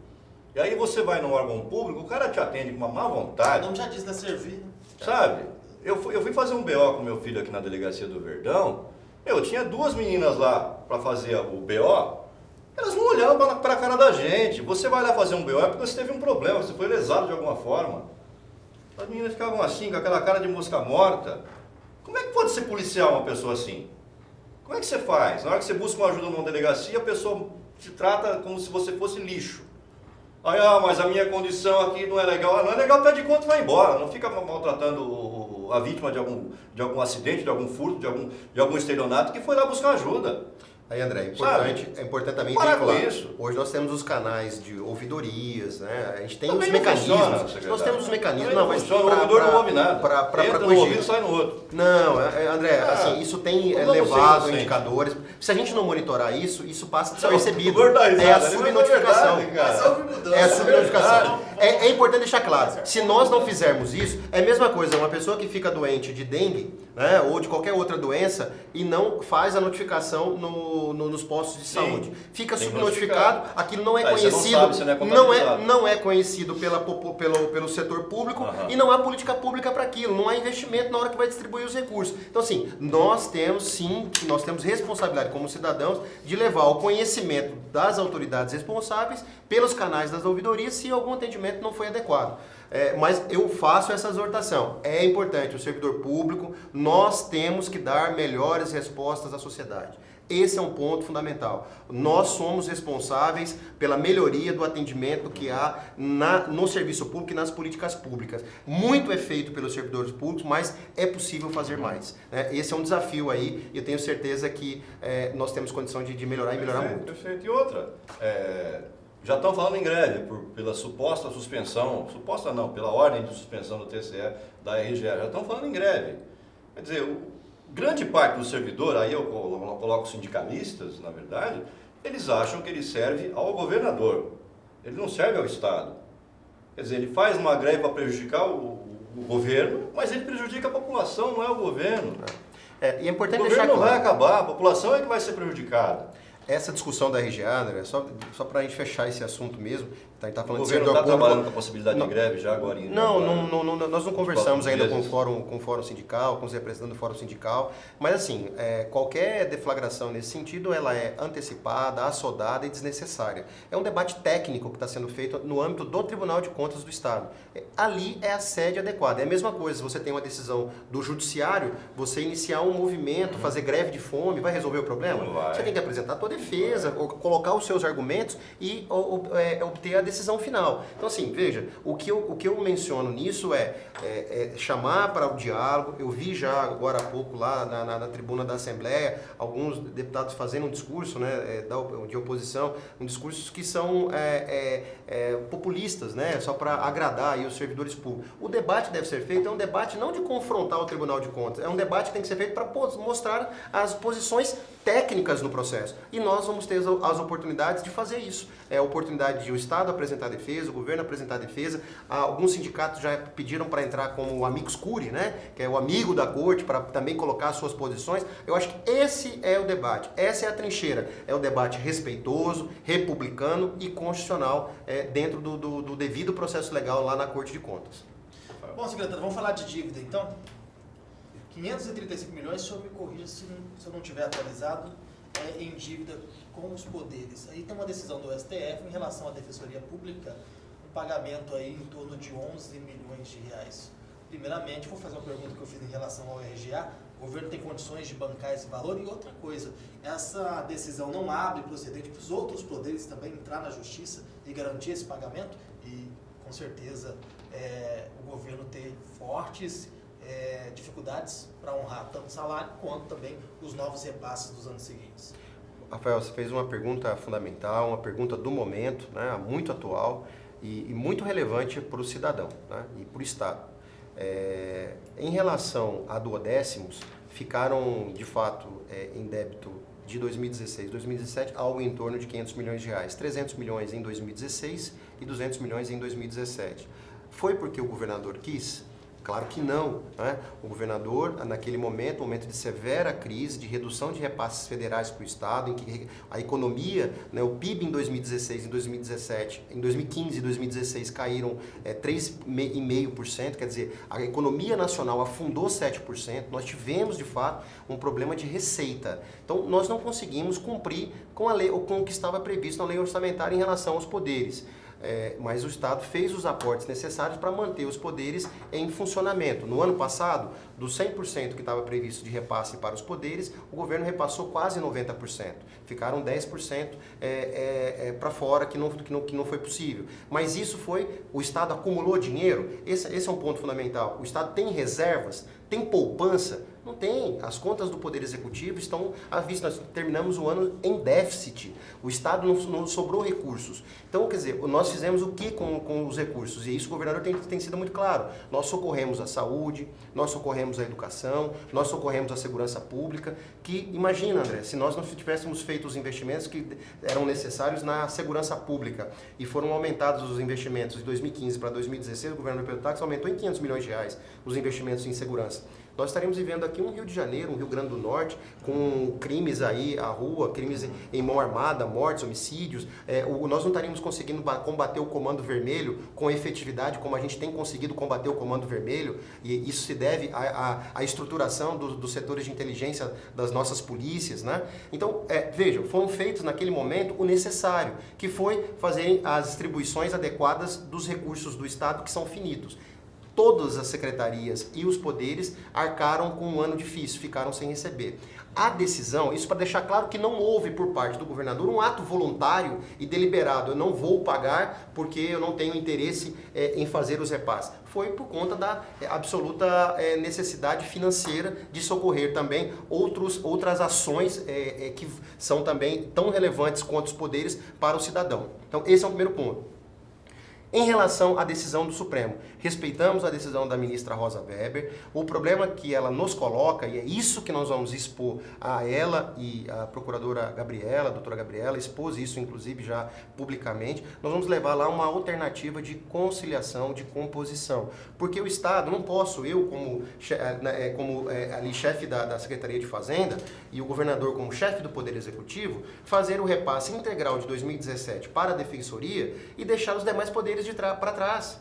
E aí você vai num órgão público, o cara te atende com uma má vontade. O nome já diz, né? Servir. Sabe? Eu fui fazer um BO com meu filho aqui na delegacia do Verdão. Eu tinha 2 meninas lá para fazer o BO. Elas não olhavam para a cara da gente. Você vai lá fazer um BO é porque você teve um problema, você foi lesado de alguma forma. As meninas ficavam assim, com aquela cara de mosca morta. Como é que pode ser policial uma pessoa assim? Como é que você faz? Na hora que você busca uma ajuda numa delegacia, a pessoa te trata como se você fosse lixo. Aí, mas a minha condição aqui não é legal. Não é legal, pede conta e vai embora. Não fica maltratando a vítima de algum acidente, de algum furto, de algum estelionato que foi lá buscar ajuda. Aí, André, é importante também vincular. Hoje nós temos os canais de ouvidorias, né? A gente tem também os mecanismos. Nós temos os mecanismos. Não, mas o ouvidor não ouve nada. Entra no ouvido e sai no outro. Não, André, assim, isso tem levado indicadores. Se a gente não monitorar isso, isso passa despercebido. É a subnotificação. É a subnotificação. É importante deixar claro, se nós não fizermos isso, é a mesma coisa, uma pessoa que fica doente de dengue, né, ou de qualquer outra doença e não faz a notificação nos postos de saúde. Fica subnotificado, aquilo não é conhecido, não é conhecido pelo setor público e não há política pública para aquilo, não há investimento na hora que vai distribuir os recursos. Então assim, nós temos responsabilidade como cidadãos de levar ao conhecimento das autoridades responsáveis pelos canais das ouvidorias se algum atendimento não foi adequado. Mas eu faço essa exortação. É importante, o servidor público, nós temos que dar melhores respostas à sociedade. Esse é um ponto fundamental. Nós somos responsáveis pela melhoria do atendimento que há no serviço público e nas políticas públicas. Muito é feito pelos servidores públicos, mas é possível fazer mais. Esse é um desafio aí e eu tenho certeza que nós temos condição de melhorar e melhorar muito. Perfeito. E outra, já estão falando em greve pela suposta suspensão, pela ordem de suspensão do TCE, da RGA, já estão falando em greve. Quer dizer, o grande parte do servidor, aí eu coloco sindicalistas, na verdade, eles acham que ele serve ao governador, ele não serve ao Estado. Quer dizer, ele faz uma greve para prejudicar o governo, mas ele prejudica a população, não é o governo. E é importante o deixar governo não claro. vai acabar, a população é que vai ser prejudicada. Essa discussão da RGA, André, só para a gente fechar esse assunto mesmo, a gente está falando O de governo servidor está público. trabalhando com a possibilidade de greve já agora? Nós não conversamos ainda com meses. o fórum sindical, com os representantes do fórum sindical, mas assim, qualquer deflagração nesse sentido, ela é antecipada, assodada e desnecessária. É um debate técnico que está sendo feito no âmbito do Tribunal de Contas do Estado. Ali é a sede adequada. É a mesma coisa, se você tem uma decisão do judiciário, você iniciar um movimento, fazer greve de fome, vai resolver o problema? Não vai. Você tem que apresentar a tua defesa, colocar os seus argumentos e obter a decisão final. Então, assim, veja, o que eu menciono nisso é chamar para o diálogo. Eu vi já agora há pouco lá na tribuna da Assembleia alguns deputados fazendo um discurso, né, de oposição, discursos que são populistas, né, só para agradar aí os servidores públicos. O debate deve ser feito, é um debate não de confrontar o Tribunal de Contas, é um debate que tem que ser feito para mostrar as posições técnicas no processo. E nós vamos ter as oportunidades de fazer isso. É a oportunidade de o Estado apresentar defesa, o governo apresentar defesa. Alguns sindicatos já pediram para entrar como o amicus curiae, né? Que é o amigo da corte, para também colocar as suas posições. Eu acho que esse é o debate, essa é a trincheira. É o debate respeitoso, republicano e constitucional dentro do devido processo legal lá na Corte de Contas. Bom, secretário, vamos falar de dívida então? 535 milhões, o senhor me corrija se eu não tiver atualizado, em dívida com os poderes. Aí tem uma decisão do STF em relação à Defensoria Pública, um pagamento aí em torno de 11 milhões de reais. Primeiramente, vou fazer uma pergunta que eu fiz em relação ao RGA. O governo tem condições de bancar esse valor? E outra coisa, essa decisão não abre precedente para os outros poderes também entrar na justiça e garantir esse pagamento? E, com certeza, o governo ter fortes dificuldades para honrar tanto o salário quanto também os novos repasses dos anos seguintes. Rafael, você fez uma pergunta fundamental, uma pergunta do momento, né, muito atual e muito relevante para o cidadão, né, e para o Estado. Em relação a duodécimos, ficaram de fato em débito de 2016 2017 algo em torno de 500 milhões de reais, 300 milhões em 2016 e 200 milhões em 2017. Foi porque o governador quis? Claro que não, né? O governador, naquele momento, um momento de severa crise, de redução de repasses federais para o Estado, em que a economia, né, o PIB em 2016, em 2017, em 2015 e 2016 caíram 3,5%, quer dizer, a economia nacional afundou 7%, nós tivemos, de fato, um problema de receita. Então, nós não conseguimos cumprir com a lei, ou com o que estava previsto na lei orçamentária em relação aos poderes. Mas o Estado fez os aportes necessários para manter os poderes em funcionamento. No ano passado, dos 100% que estava previsto de repasse para os poderes, o governo repassou quase 90%. Ficaram 10% para fora, que não foi possível. Mas isso foi, o Estado acumulou dinheiro? Esse é um ponto fundamental. O Estado tem reservas? Tem poupança? Não tem. As contas do Poder Executivo estão à vista. Nós terminamos o ano em déficit. O Estado não sobrou recursos. Então, quer dizer, nós fizemos o que com os recursos? E isso o governador tem sido muito claro. Nós socorremos a saúde, nós socorremos a educação, nós socorremos a segurança pública, que, imagina, André, se nós não tivéssemos feito os investimentos que eram necessários na segurança pública e foram aumentados os investimentos de 2015 para 2016, o governador Pedro Táxi aumentou em 500 milhões de reais os investimentos em segurança. Nós estaremos vivendo aqui um Rio de Janeiro, um Rio Grande do Norte, com crimes aí à rua, crimes em mão armada, mortes, homicídios. Nós não estaríamos conseguindo combater o Comando Vermelho com efetividade como a gente tem conseguido combater o Comando Vermelho, e isso se deve à estruturação dos setores de inteligência das nossas polícias, né? Então, vejam, foram feitos naquele momento o necessário, que foi fazer as distribuições adequadas dos recursos do Estado, que são finitos. Todas as secretarias e os poderes arcaram com um ano difícil, ficaram sem receber. A decisão, isso para deixar claro que não houve por parte do governador um ato voluntário e deliberado, eu não vou pagar porque eu não tenho interesse em fazer os repasses. Foi por conta da absoluta necessidade financeira de socorrer também outras ações que são também tão relevantes quanto os poderes para o cidadão. Então esse é o primeiro ponto. Em relação à decisão do Supremo, respeitamos a decisão da ministra Rosa Weber. O problema que ela nos coloca, e é isso que nós vamos expor a ela e a procuradora Gabriela, a doutora Gabriela, expôs isso inclusive já publicamente, nós vamos levar lá uma alternativa de conciliação, de composição. Porque o Estado, não posso, eu como ali chefe da Secretaria de Fazenda e o governador como chefe do Poder Executivo, fazer o repasse integral de 2017 para a Defensoria e deixar os demais poderes para trás.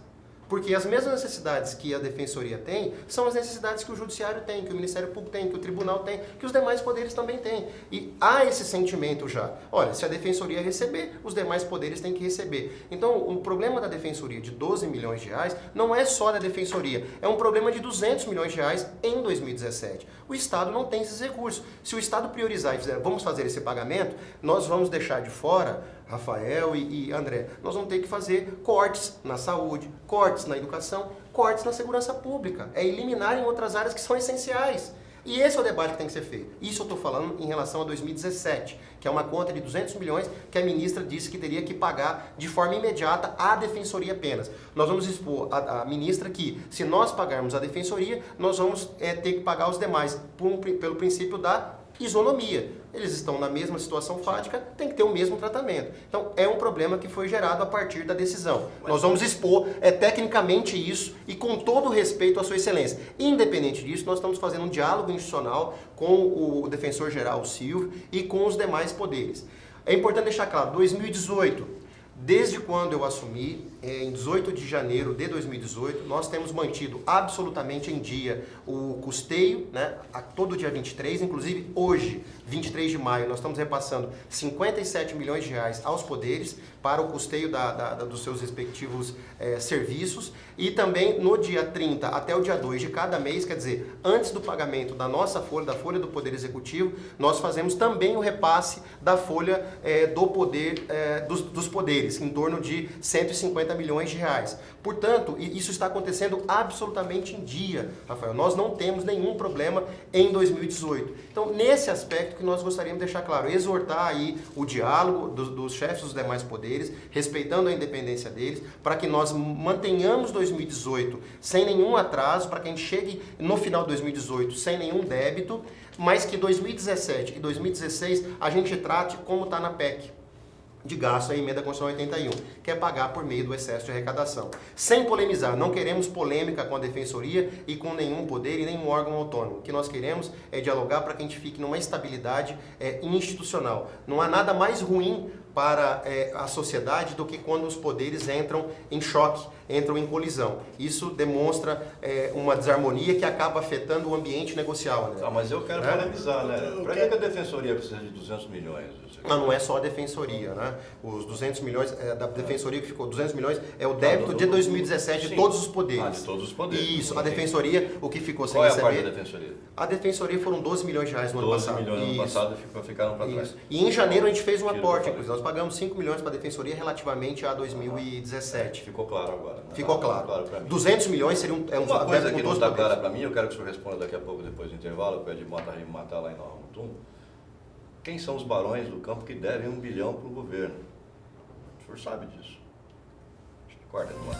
Porque as mesmas necessidades que a Defensoria tem, são as necessidades que o Judiciário tem, que o Ministério Público tem, que o Tribunal tem, que os demais poderes também têm. E há esse sentimento já. Olha, se a Defensoria receber, os demais poderes têm que receber. Então, o problema da Defensoria de 12 milhões de reais não é só da Defensoria, é um problema de 200 milhões de reais em 2017. O Estado não tem esses recursos. Se o Estado priorizar e fizer, vamos fazer esse pagamento, nós vamos deixar de fora, Rafael e André, nós vamos ter que fazer cortes na saúde, cortes na educação, cortes na segurança pública. É eliminar em outras áreas que são essenciais. E esse é o debate que tem que ser feito. Isso eu estou falando em relação a 2017, que é uma conta de 200 milhões que a ministra disse que teria que pagar de forma imediata à Defensoria apenas. Nós vamos expor a ministra que, se nós pagarmos a Defensoria, nós vamos ter que pagar os demais pelo princípio da isonomia. Eles estão na mesma situação fática, tem que ter o mesmo tratamento. Então, é um problema que foi gerado a partir da decisão. Nós vamos expor tecnicamente isso e com todo o respeito à sua excelência. Independente disso, nós estamos fazendo um diálogo institucional com o defensor-geral Silvio e com os demais poderes. É importante deixar claro, 2018, desde quando eu assumi, em 18 de janeiro de 2018, nós temos mantido absolutamente em dia o custeio, né, a todo dia 23, inclusive hoje, 23 de maio, nós estamos repassando 57 milhões de reais aos poderes para o custeio dos seus respectivos serviços, e também no dia 30 até o dia 2 de cada mês, quer dizer, antes do pagamento da nossa folha, da folha do Poder Executivo, nós fazemos também o repasse da folha do poder, dos poderes, em torno de 150 milhões de reais. Portanto, isso está acontecendo absolutamente em dia, Rafael. Nós não temos nenhum problema em 2018. Então, nesse aspecto que nós gostaríamos de deixar claro, exortar aí o diálogo dos chefes dos demais poderes, respeitando a independência deles, para que nós mantenhamos 2018 sem nenhum atraso, para que a gente chegue no final de 2018 sem nenhum débito, mas que 2017 e 2016 a gente trate como está na PEC de gasto, a emenda constitucional 81, que é pagar por meio do excesso de arrecadação. Sem polemizar, não queremos polêmica com a Defensoria e com nenhum poder e nenhum órgão autônomo. O que nós queremos é dialogar para que a gente fique numa estabilidade institucional. Não há nada mais ruim para a sociedade do que quando os poderes entram em choque, entram em colisão. Isso demonstra uma desarmonia que acaba afetando o ambiente negocial. Né? Ah, mas eu quero polemizar, né? Para que a Defensoria precisa de 200 milhões? Não é só a Defensoria, né? Os 200 milhões, da Defensoria que ficou 200 milhões, é o débito de 2017 de todos os poderes. Ah, de todos os poderes. Isso, a Defensoria, o que ficou sem receber... Qual é a parte da Defensoria? A Defensoria foram 12 milhões de reais no ano passado. 12 milhões no ano passado ficaram para trás. E em janeiro a gente fez um aporte, inclusive. Nós pagamos 5 milhões para a Defensoria relativamente a 2017. Ficou claro agora. Né? Ficou claro. 200 milhões seria um uma coisa que não está clara para mim, eu quero que o senhor responda daqui a pouco, depois do intervalo, para o Edmota me matar lá em Nova Mutum. Quem são os barões do campo que devem 1 bilhão para o governo? O senhor sabe disso. Corta, Edmota.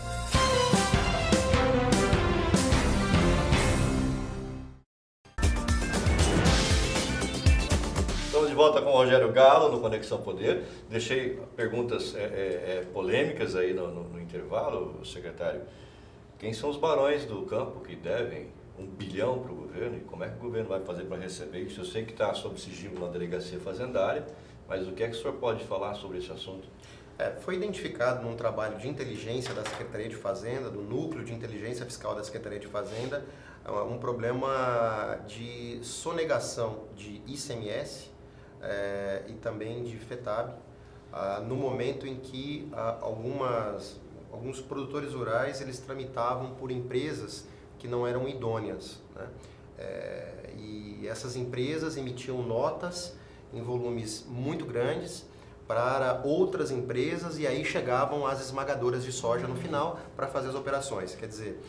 Estamos de volta com o Rogério Galo no Conexão Poder. Deixei perguntas polêmicas aí no intervalo, secretário. Quem são os barões do campo que devem 1 bilhão para o governo? E como é que o governo vai fazer para receber isso? Eu sei que está sob sigilo na delegacia fazendária, mas o que é que o senhor pode falar sobre esse assunto? Foi identificado num trabalho de inteligência da Secretaria de Fazenda, do Núcleo de Inteligência Fiscal da Secretaria de Fazenda, um problema de sonegação de ICMS e também de FETAB, no momento em que alguns produtores rurais eles tramitavam por empresas que não eram idôneas, né? E essas empresas emitiam notas em volumes muito grandes para outras empresas e aí chegavam as esmagadoras de soja no final para fazer as operações. Quer dizer,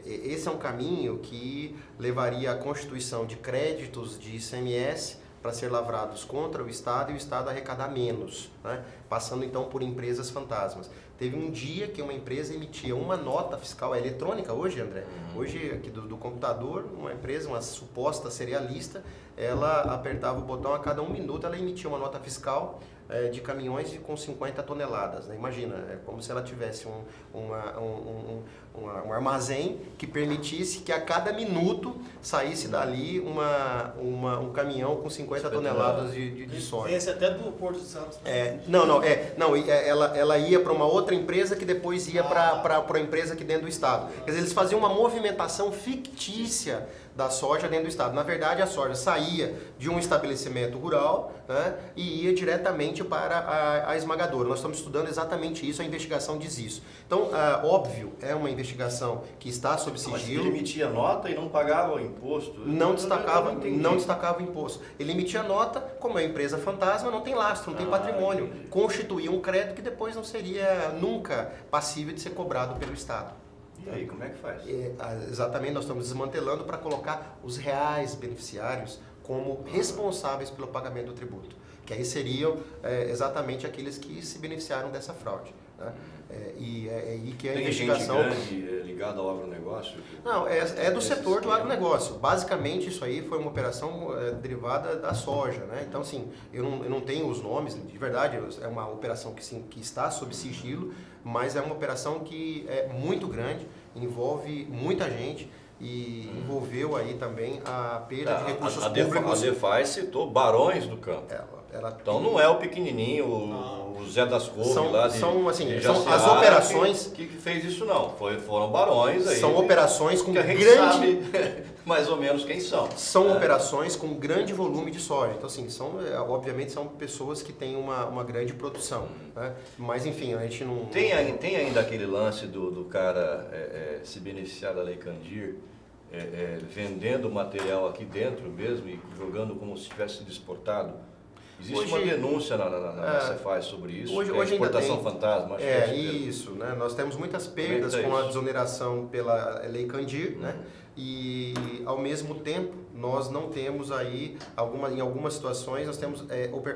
esse é um caminho que levaria à constituição de créditos de ICMS para ser lavrados contra o Estado e o Estado arrecadar menos, né? Passando então por empresas fantasmas. Teve um dia que uma empresa emitia uma nota fiscal eletrônica, hoje, André, hoje aqui do computador, uma empresa, uma suposta cerealista, ela apertava o botão, a cada 1 minuto ela emitia uma nota fiscal de caminhões com 50 toneladas. Né? Imagina, é como se ela tivesse um armazém que permitisse que a cada minuto saísse dali um caminhão com 50 toneladas de soja. Esse até do Porto de Santos. Né? Ela ia para uma outra empresa que depois ia para a empresa aqui dentro do estado. Quer dizer, eles faziam uma movimentação fictícia da soja dentro do estado. Na verdade, a soja saía de um estabelecimento rural, né, e ia diretamente para a esmagadora. Nós estamos estudando exatamente isso, a investigação diz isso. Então, óbvio, é uma investigação que está sob sigilo. Mas ele emitia nota e não pagava o imposto? Não destacava o imposto. Ele emitia nota, como é uma empresa fantasma, não tem lastro, não tem patrimônio. Entendi. Constituía um crédito que depois não seria nunca passível de ser cobrado pelo Estado. E aí, como é que faz? Exatamente, nós estamos desmantelando para colocar os reais beneficiários como responsáveis pelo pagamento do tributo, que aí seriam exatamente aqueles que se beneficiaram dessa fraude. Né? E é aí que a investigação... Tem gente grande ligada ao agronegócio? Não, é do setor do agronegócio. Basicamente, isso aí foi uma operação derivada da soja. Né? Então, assim, eu não tenho os nomes, de verdade, é uma operação que está sob sigilo, mas é uma operação que é muito grande, envolve muita gente e envolveu aí também a perda de recursos públicos. A DeFi citou barões do campo. Então não é o pequenininho, o Zé das Couves lá de são Jaciara as operações que fez isso não. Foram barões aí. São operações com que a gente grande... sabe mais ou menos quem são. São operações com grande volume de soja. Então, assim, obviamente são pessoas que têm uma grande produção. Né? Mas, enfim, a gente não... Tem ainda aquele lance do cara se beneficiar da Lei Candir, vendendo material aqui dentro mesmo e jogando como se tivesse sido exportado. Existe uma denúncia na Cefaz sobre isso, hoje exportação fantasma. Acho isso, né? Nós temos muitas perdas com a desoneração pela Lei Candir, né? E, ao mesmo tempo, nós não temos aí, em algumas situações, nós temos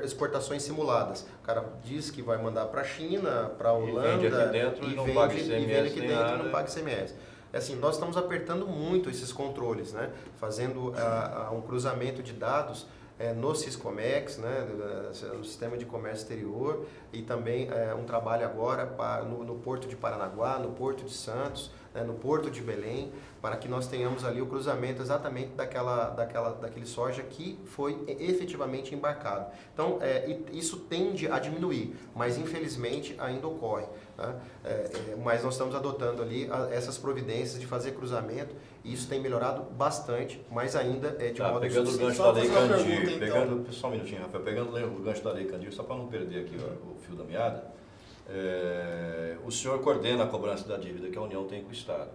exportações simuladas. O cara diz que vai mandar para a China, para a Holanda, vende aqui dentro e não paga ICMS, não paga ICMS. Assim, nós estamos apertando muito esses controles, né? Fazendo um cruzamento de dados no Siscomex, né, no Sistema de Comércio Exterior, e também um trabalho agora no Porto de Paranaguá, no Porto de Santos, no Porto de Belém, para que nós tenhamos ali o cruzamento exatamente daquele soja que foi efetivamente embarcado. Então, isso tende a diminuir, mas infelizmente ainda ocorre. Tá? Mas nós estamos adotando ali essas providências de fazer cruzamento, e isso tem melhorado bastante, mas ainda de modo... Pegando o gancho da Lei Candir, só um minutinho, Rafael, pegando o gancho da Lei Candir, só para não perder aqui o fio da meada, o senhor coordena a cobrança da dívida que a União tem com o Estado.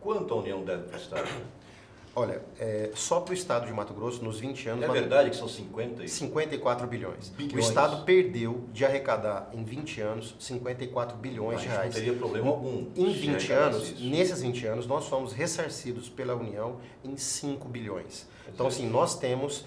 Quanto a União deve para o Estado? Olha, só para o Estado de Mato Grosso, nos 20 anos... É verdade que são 54 bilhões. O Estado perdeu de arrecadar em 20 anos 54 bilhões de reais. Não teria problema algum. Em 20 anos, nesses 20 anos, nós fomos ressarcidos pela União em 5 bilhões. Então, assim, nós temos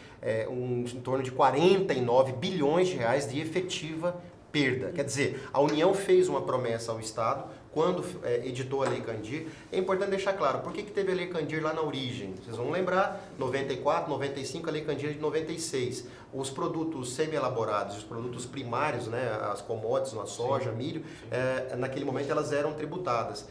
em torno de 49 bilhões de reais de efetiva perda. Quer dizer, a União fez uma promessa ao Estado quando editou a Lei Candir. É importante deixar claro, por que teve a Lei Candir lá na origem? Vocês vão lembrar, 94, 95, a Lei Candir de 96. Os produtos semi-elaborados, os produtos primários, né, as commodities, a soja, milho, naquele momento elas eram tributadas.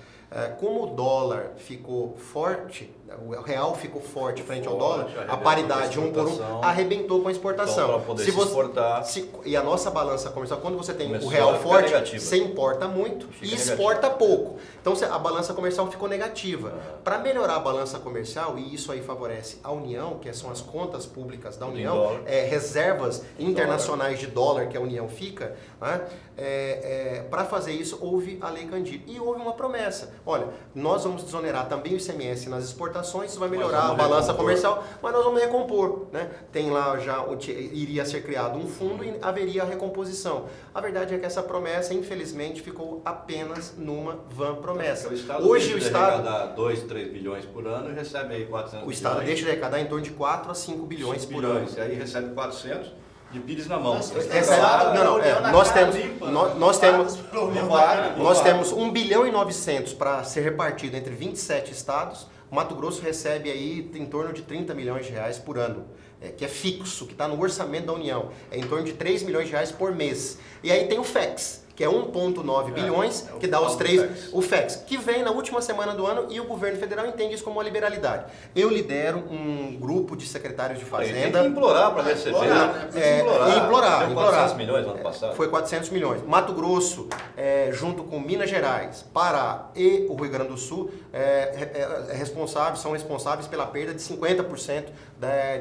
Como o dólar ficou forte, o real ficou forte frente ao dólar, a paridade 1 por 1 arrebentou com a exportação. Então, para poder exportar... E a nossa balança comercial, quando você tem o real forte, você importa muito e exporta pouco. Então a balança comercial ficou negativa. Para melhorar a balança comercial, e isso aí favorece a União, que são as contas públicas da União, reservas internacionais de dólar que a União fica, né? Para fazer isso houve a Lei Candir. E houve uma promessa. Olha, nós vamos desonerar também o ICMS nas exportações, exportações, isso vai melhorar a balança comercial, mas nós vamos recompor, né? Tem lá já, iria ser criado um fundo e haveria a recomposição. A verdade é que essa promessa, infelizmente, ficou apenas numa vã promessa. O Estado hoje o Estado arrecadar 2, 3 bilhões por ano e recebe aí 400 bilhões. O Estado deixa de arrecadar em torno de 4 a 5 bilhões por ano. E aí recebe 400 de pires na mão. Nós temos 1 bilhão e 900 para ser repartido entre 27 estados. O Mato Grosso recebe aí em torno de 30 milhões de reais por ano, que é fixo, que está no orçamento da União. É em torno de 3 milhões de reais por mês. E aí tem o FEX, que é 1,9 bilhões, que dá os 3, o FEX, que vem na última semana do ano e o governo federal entende isso como uma liberalidade. Eu lidero um grupo de secretários de Fazenda. Tem que implorar para receber. Implorar. 400 milhões no ano passado. Foi 400 milhões. Mato Grosso, junto com Minas Gerais, Pará e o Rio Grande do Sul, são responsáveis pela perda de 50%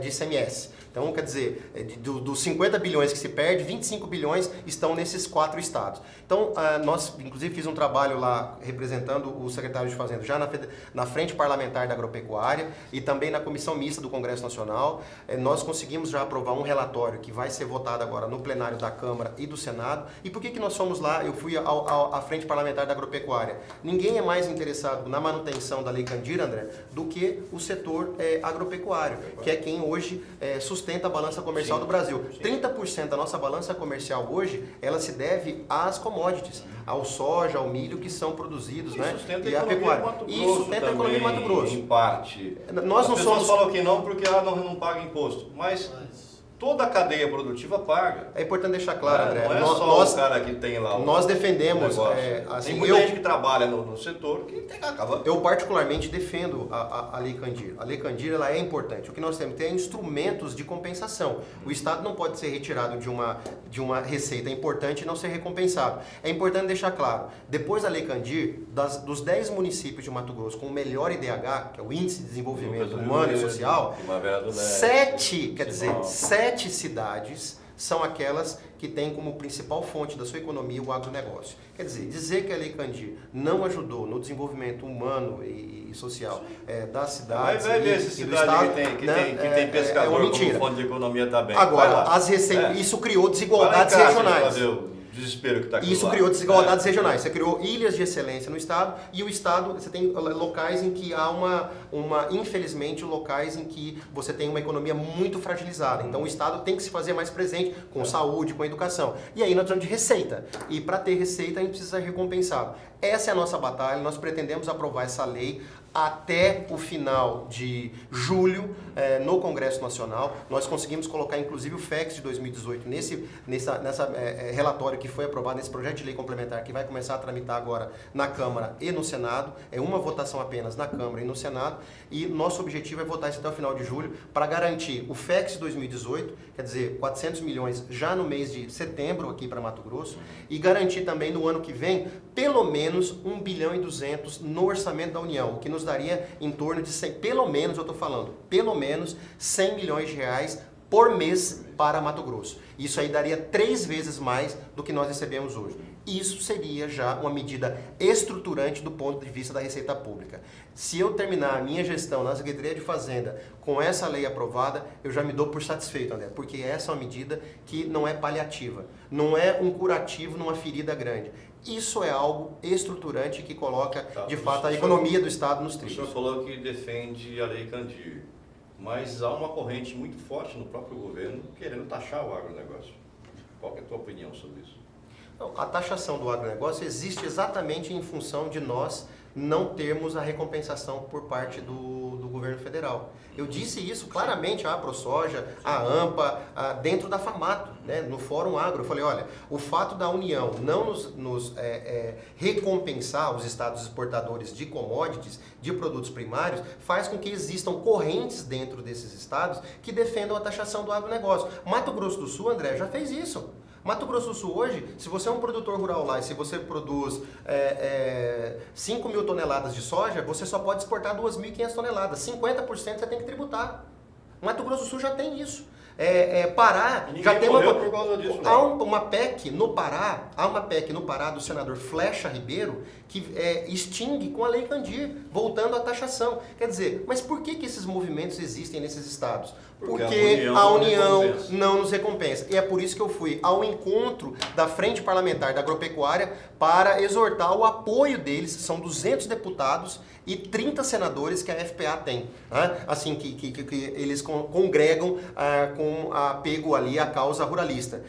de ICMS. Então, quer dizer, dos 50 bilhões que se perde, 25 bilhões estão nesses 4 estados. Então, nós, inclusive, fiz um trabalho lá representando o secretário de Fazenda, já na Frente Parlamentar da Agropecuária e também na Comissão Mista do Congresso Nacional. Nós conseguimos já aprovar um relatório que vai ser votado agora no plenário da Câmara e do Senado. E por que nós fomos lá? Eu fui à Frente Parlamentar da Agropecuária. Ninguém é mais interessado na manutenção da Lei Candir, André, do que o setor agropecuário, que é quem hoje sustenta a balança comercial do Brasil. 30% da nossa balança comercial hoje, ela se deve às commodities, ao soja, ao milho que são produzidos, né? E a pecuária. E sustenta a economia de Mato Grosso. Em parte. Nós não somos... falam que não porque ela não paga imposto, mas toda a cadeia produtiva paga. É importante deixar claro, André. Não é só o cara que tem lá nós defendemos... tem muita gente que trabalha no setor que tem que acabar. Eu particularmente defendo a Lei Candir. A Lei Candir ela é importante. O que nós temos que ter é instrumentos de compensação. O Estado não pode ser retirado de uma receita importante e não ser recompensado. É importante deixar claro. Depois da Lei Candir, dos 10 municípios de Mato Grosso com o melhor IDH, que é o Índice de Desenvolvimento Humano e Social, 7 cidades são aquelas que têm como principal fonte da sua economia o agronegócio. Quer dizer que a Lei Candir não ajudou no desenvolvimento humano e social das cidades e do Estado, que tem pescador como fonte de economia também. Agora, isso criou desigualdades regionais. Desespero que está aqui. Isso criou desigualdades regionais. Você criou ilhas de excelência no Estado e o Estado, você tem locais em que há infelizmente, locais em que você tem uma economia muito fragilizada. Então o Estado tem que se fazer mais presente com saúde, com educação. E aí nós precisamos de receita. E para ter receita a gente precisa ser recompensado. Essa é a nossa batalha, nós pretendemos aprovar essa lei até o final de julho no Congresso Nacional. Nós conseguimos colocar inclusive o FEX de 2018 nesse relatório que foi aprovado, nesse projeto de lei complementar que vai começar a tramitar agora na Câmara e no Senado. É uma votação apenas na Câmara e no Senado. E nosso objetivo é votar isso até o final de julho para garantir o FEX de 2018, quer dizer, 400 milhões já no mês de setembro aqui para Mato Grosso, e garantir também no ano que vem pelo menos 1 bilhão e 200 no orçamento da União, o que nos daria em torno de 100, pelo menos 100 milhões de reais por mês para Mato Grosso. Isso aí daria 3 vezes mais do que nós recebemos hoje. Isso seria já uma medida estruturante do ponto de vista da Receita Pública. Se eu terminar a minha gestão na Secretaria de Fazenda com essa lei aprovada, eu já me dou por satisfeito, André, porque essa é uma medida que não é paliativa, não é um curativo numa ferida grande. Isso é algo estruturante que coloca, de fato, a economia do Estado nos trilhos. O senhor falou que defende a Lei Candir, mas há uma corrente muito forte no próprio governo querendo taxar o agronegócio. Qual é a tua opinião sobre isso? A taxação do agronegócio existe exatamente em função de nós não termos a recompensação por parte do governo federal. Eu disse isso claramente à ProSoja, à AMPA, dentro da FAMATO, né, no Fórum Agro. Eu falei, olha, o fato da União não nos recompensar os estados exportadores de commodities, de produtos primários, faz com que existam correntes dentro desses estados que defendam a taxação do agronegócio. Mato Grosso do Sul, André, já fez isso. Mato Grosso do Sul hoje, se você é um produtor rural lá e se você produz 5 mil toneladas de soja, você só pode exportar 2.500 toneladas. 50% você tem que tributar. Mato Grosso do Sul já tem isso. Pará já tem por causa disso. Há uma PEC no Pará do senador Flecha Ribeiro que extingue com a Lei Candir, voltando à taxação. Quer dizer, mas por que esses movimentos existem nesses estados? Porque a União não nos recompensa. E é por isso que eu fui ao encontro da Frente Parlamentar da Agropecuária para exortar o apoio deles. São 200 deputados e 30 senadores que a FPA tem. Né? Assim, que eles congregam com apego ali à causa ruralista.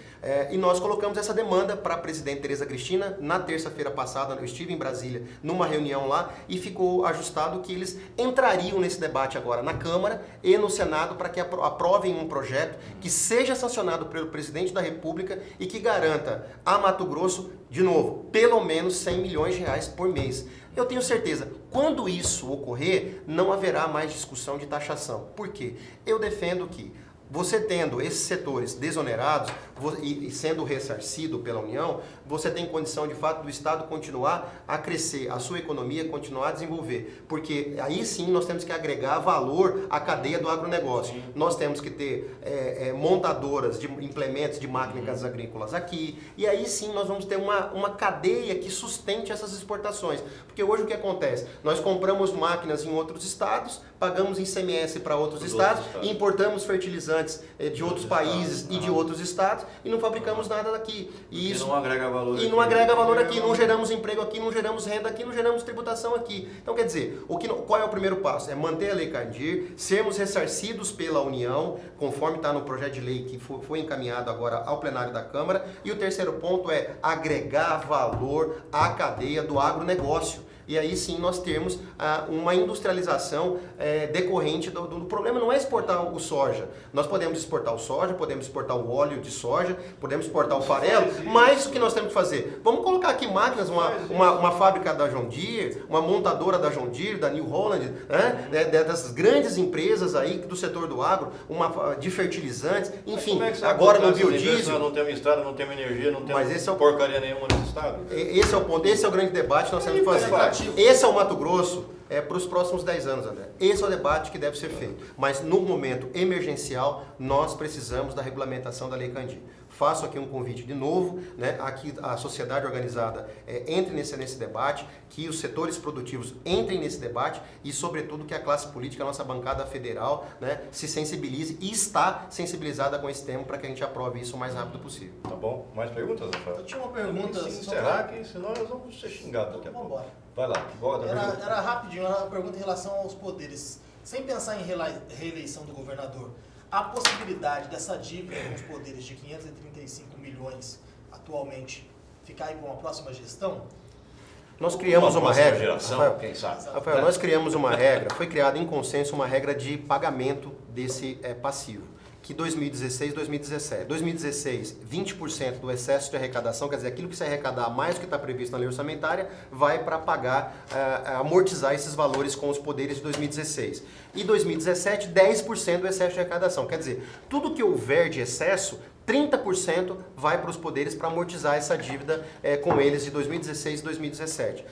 E nós colocamos essa demanda para a presidente Tereza Cristina. Na terça-feira passada, eu estive em Brasília numa reunião lá e ficou ajustado que eles entrariam nesse debate agora na Câmara e no Senado para que aprovem um projeto que seja sancionado pelo presidente da República e que garanta a Mato Grosso, de novo, pelo menos 100 milhões de reais por mês. Eu tenho certeza, quando isso ocorrer, não haverá mais discussão de taxação. Por quê? Eu defendo que você tendo esses setores desonerados e sendo ressarcido pela União, você tem condição, de fato, do Estado continuar a crescer, a sua economia continuar a desenvolver. Porque aí sim nós temos que agregar valor à cadeia do agronegócio. Sim. Nós temos que ter montadoras de implementos de máquinas agrícolas aqui. E aí sim nós vamos ter uma cadeia que sustente essas exportações. Porque hoje o que acontece? Nós compramos máquinas em outros estados, pagamos ICMS para outros estados, e importamos fertilizantes de outros países e de outros estados e não fabricamos nada daqui. E isso não agrega valor aqui. Não agrega valor aqui, não geramos emprego aqui, não geramos renda aqui, não geramos tributação aqui. Então, quer dizer, qual é o primeiro passo? É manter a Lei Candir, sermos ressarcidos pela União, conforme está no projeto de lei que foi encaminhado agora ao plenário da Câmara. E o terceiro ponto é agregar valor à cadeia do agronegócio. E aí sim nós temos uma industrialização decorrente do problema. Não é exportar o soja. Nós podemos exportar o soja, podemos exportar o óleo de soja, podemos exportar o farelo, mas o que nós temos que fazer? Vamos colocar aqui máquinas, uma fábrica da John Deere, uma montadora da John Deere, da New Holland, dessas grandes empresas aí do setor do agro, de fertilizantes, enfim, agora no biodiesel. Não temos estrada, não temos energia, não temos porcaria nenhuma nesse estado. Esse é o ponto, esse é o grande debate que nós temos que fazer. Esse é o Mato Grosso para os próximos 10 anos, André. Esse é o debate que deve ser feito. Mas no momento emergencial, nós precisamos da regulamentação da Lei Candir. Faço aqui um convite de novo, né, aqui a sociedade organizada entre nesse debate, que os setores produtivos entrem nesse debate e, sobretudo, que a classe política, a nossa bancada federal, né, se sensibilize e está sensibilizada com esse tema para que a gente aprove isso o mais rápido possível. Tá bom. Mais perguntas, Rafael? Eu tinha uma pergunta. Se encerrar aqui, senão nós vamos ser xingados daqui a pouco. Vai lá. Era rapidinho, era uma pergunta em relação aos poderes. Sem pensar em reeleição do governador, há possibilidade dessa dívida com os poderes de 535 milhões atualmente ficar aí para uma próxima gestão? Nós criamos uma regra, geração, Rafael, quem sabe? Rafael, nós criamos uma regra, foi criada em consenso uma regra de pagamento desse passivo, que 2016, 2017. 2016, 20% do excesso de arrecadação, quer dizer, aquilo que se arrecadar mais do que está previsto na lei orçamentária, vai para pagar, amortizar esses valores com os poderes de 2016. E 2017, 10% do excesso de arrecadação. Quer dizer, tudo que houver de excesso, 30% vai para os poderes para amortizar essa dívida com eles de 2016 e 2017.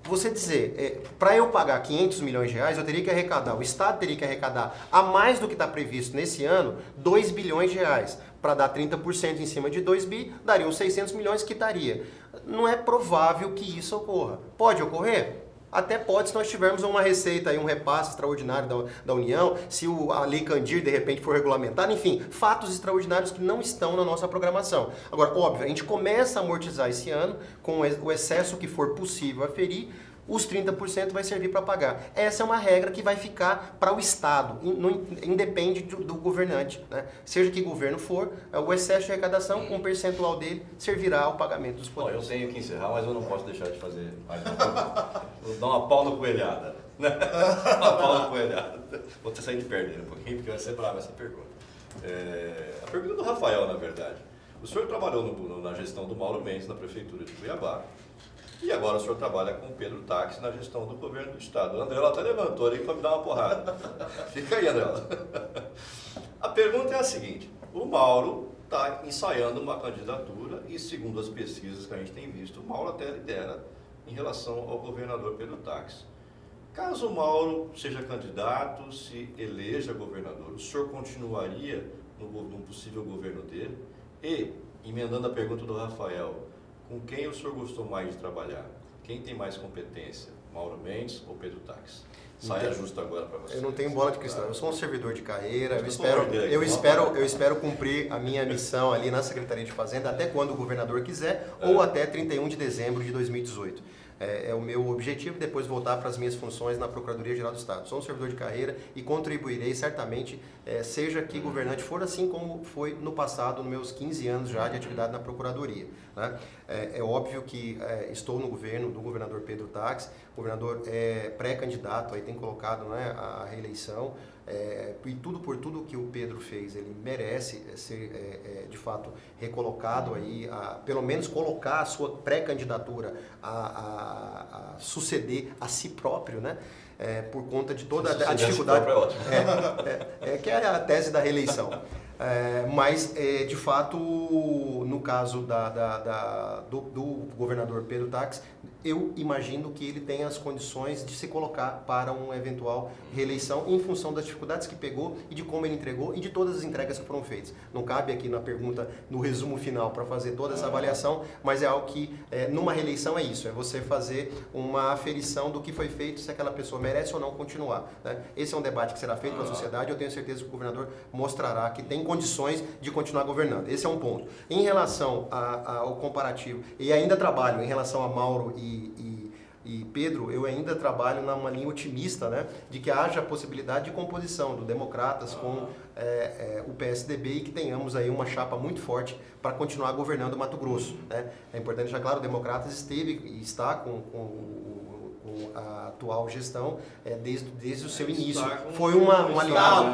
Você dizer, para eu pagar 500 milhões de reais, eu teria que arrecadar, o Estado teria que arrecadar a mais do que está previsto nesse ano, 2 bilhões de reais. Para dar 30% em cima de 2 bi, daria os 600 milhões que daria. Não é provável que isso ocorra. Pode ocorrer? Até pode, se nós tivermos uma receita, aí, um repasse extraordinário da União, se a Lei Candir de repente for regulamentada, enfim, fatos extraordinários que não estão na nossa programação. Agora, óbvio, a gente começa a amortizar esse ano com o excesso que for possível aferir, os 30% vai servir para pagar. Essa é uma regra que vai ficar para o Estado, independe do governante, né? Seja que governo for, o excesso de arrecadação, um percentual dele servirá ao pagamento dos poderes. Eu tenho que encerrar, mas eu não posso deixar de fazer mais uma pergunta. Vou dar uma pau na coelhada. Uma pau na coelhada. Vou sair de perder um pouquinho, porque vai ser brava essa pergunta. A pergunta do Rafael, na verdade. O senhor trabalhou na gestão do Mauro Mendes na Prefeitura de Cuiabá. E agora o senhor trabalha com o Pedro Táxi na gestão do governo do estado. O André até levantou ali para me dar uma porrada. Fica aí, André. A pergunta é a seguinte: o Mauro está ensaiando uma candidatura e, segundo as pesquisas que a gente tem visto, o Mauro até lidera em relação ao governador Pedro Táxi. Caso o Mauro seja candidato, se eleja governador, o senhor continuaria num possível governo dele? E, emendando a pergunta do Rafael, com quem o senhor gostou mais de trabalhar? Quem tem mais competência? Mauro Mendes ou Pedro Taques? Saia justo agora para você. Eu não tenho bola de cristal, eu sou um servidor de carreira, eu espero cumprir a minha missão ali na Secretaria de Fazenda até quando o governador quiser ou até 31 de dezembro de 2018. É o meu objetivo depois voltar para as minhas funções na Procuradoria-Geral do Estado. Sou um servidor de carreira e contribuirei certamente, seja que governante for, assim como foi no passado, nos meus 15 anos já de atividade na Procuradoria. Né? É óbvio que estou no governo do governador Pedro Taques, o governador é pré-candidato, aí tem colocado, né, a reeleição, e por tudo que o Pedro fez, ele merece ser de fato recolocado aí, pelo menos colocar a sua pré-candidatura a suceder a si próprio, né? Por conta de toda a dificuldade. Que é a tese da reeleição. Mas, de fato, no caso do governador Pedro Taques, eu imagino que ele tenha as condições de se colocar para uma eventual reeleição em função das dificuldades que pegou e de como ele entregou e de todas as entregas que foram feitas. Não cabe aqui na pergunta, no resumo final, para fazer toda essa avaliação, mas é algo que, numa reeleição, é isso, é você fazer uma aferição do que foi feito, se aquela pessoa merece ou não continuar. Né? Esse é um debate que será feito com a sociedade e eu tenho certeza que o governador mostrará que tem condições de continuar governando. Esse é um ponto. Em relação ao comparativo, e ainda trabalho em relação a Mauro e Pedro, eu ainda trabalho numa linha otimista, né, de que haja a possibilidade de composição do Democratas com o PSDB e que tenhamos aí uma chapa muito forte para continuar governando Mato Grosso. Né? É importante deixar claro, o Democratas esteve e está com a atual gestão desde o seu início. Foi um aliado.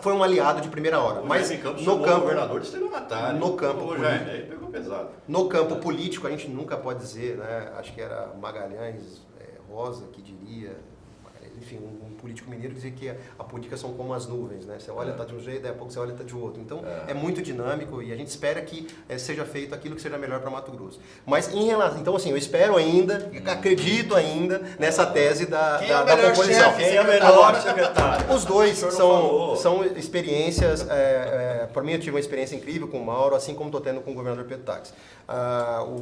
Foi um aliado de primeira hora. Mas no campo, governador de estelionatário. No campo político, aí pegou pesado. No campo político, a gente nunca pode dizer, né? Acho que era Magalhães Rosa que diria, enfim, um político mineiro dizia que a política são como as nuvens, né? Você olha, está de um jeito, daí a pouco você olha, está de outro. Então, é muito dinâmico e a gente espera que seja feito aquilo que seja melhor para Mato Grosso. Mas em relação, então assim, eu espero ainda, acredito ainda nessa tese da composição. Quem é o melhor secretário? Os dois são experiências, para mim eu tive uma experiência incrível com o Mauro, assim como estou tendo com o governador Pedro Taques.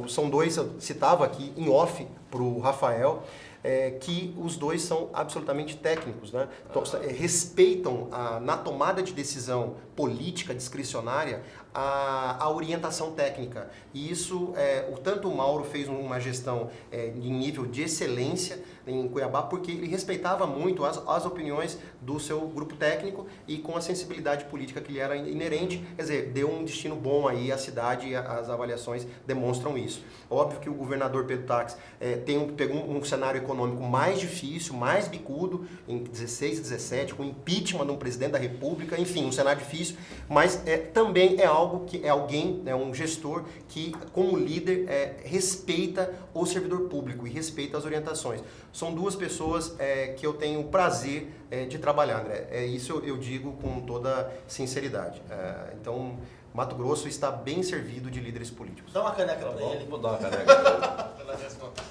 São dois, eu citava aqui em off para o Rafael, que os dois são absolutamente técnicos, né? Então, respeitam na tomada de decisão política discricionária a orientação técnica. E isso, tanto o Mauro fez uma gestão em nível de excelência em Cuiabá, porque ele respeitava muito as opiniões do seu grupo técnico e com a sensibilidade política que lhe era inerente, quer dizer, deu um destino bom aí à cidade e as avaliações demonstram isso. Óbvio que o governador Pedro Taques pegou um cenário econômico mais difícil, mais bicudo, em 16 e 17, com impeachment de um presidente da República, enfim, um cenário difícil, mas também é algo que é alguém, um gestor que, como líder, respeita o servidor público e respeita as orientações. São duas pessoas que eu tenho o prazer de trabalhar, André. Isso eu digo com toda sinceridade. Então, Mato Grosso está bem servido de líderes políticos. Dá uma caneca para ele. Vou dar uma caneca para ele.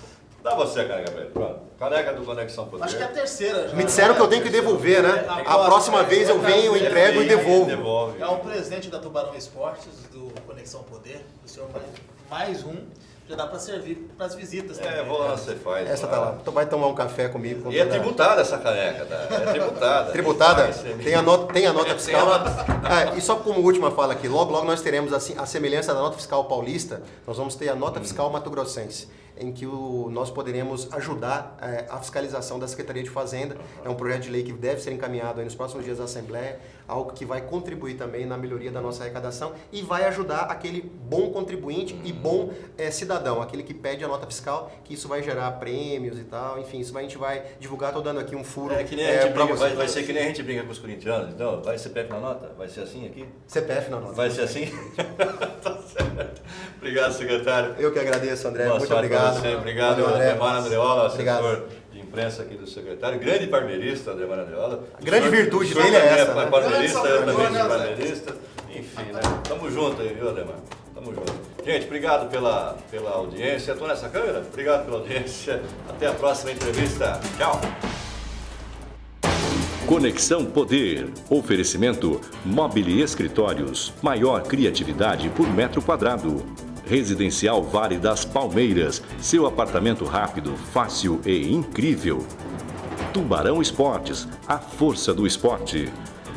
Dá você a caneca para ele. Pronto. Caneca do Conexão Poder. Acho que é a terceira já. Me disseram que eu tenho que devolver, né? A próxima vez eu venho, entrego e devolvo. É um presente da Tubarão Esportes, do Conexão Poder. O senhor mais um. Já dá para servir para as visitas também. Vou lá, você faz. Essa tá lá. Vai tomar um café comigo. E é tributada essa caneca, tá? É tributada. Tributada? Tem a nota fiscal. E só como última fala aqui, logo nós teremos a semelhança da nota fiscal paulista, nós vamos ter a nota fiscal mato-grossense, em que nós poderemos ajudar a fiscalização da Secretaria de Fazenda. É um projeto de lei que deve ser encaminhado aí nos próximos dias da Assembleia, algo que vai contribuir também na melhoria da nossa arrecadação e vai ajudar aquele bom contribuinte e bom cidadão, aquele que pede a nota fiscal, que isso vai gerar prêmios e tal, enfim, isso a gente vai divulgar. Estou dando aqui um furo. Que nem a gente brinca, vai ser que nem a gente brinca com os corintianos, então vai CPF na nota? Vai ser assim aqui? CPF na nota. Vai ser assim? Tá certo. Obrigado, secretário. Eu que agradeço, André. Boa muito obrigado. Obrigado, Ademar Andreola, assessor Obrigado. de imprensa aqui do secretário. Grande parmeirista, Ademar Andreola. A grande virtude dele é essa. É parmeirista, eu também sou parmeirista. Enfim, né? Tamo junto aí, viu, Ademar? Tamo junto. Gente, obrigado pela audiência. Tô nessa câmera? Obrigado pela audiência. Até a próxima entrevista. Tchau. Conexão Poder. Oferecimento Mobile Escritórios. Maior criatividade por metro quadrado. Residencial Vale das Palmeiras. Seu apartamento rápido, fácil e incrível. Tubarão Esportes. A força do esporte.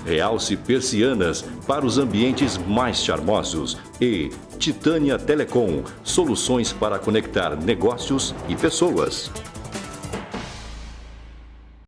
Realce Persianas para os ambientes mais charmosos. E Titânia Telecom. Soluções para conectar negócios e pessoas.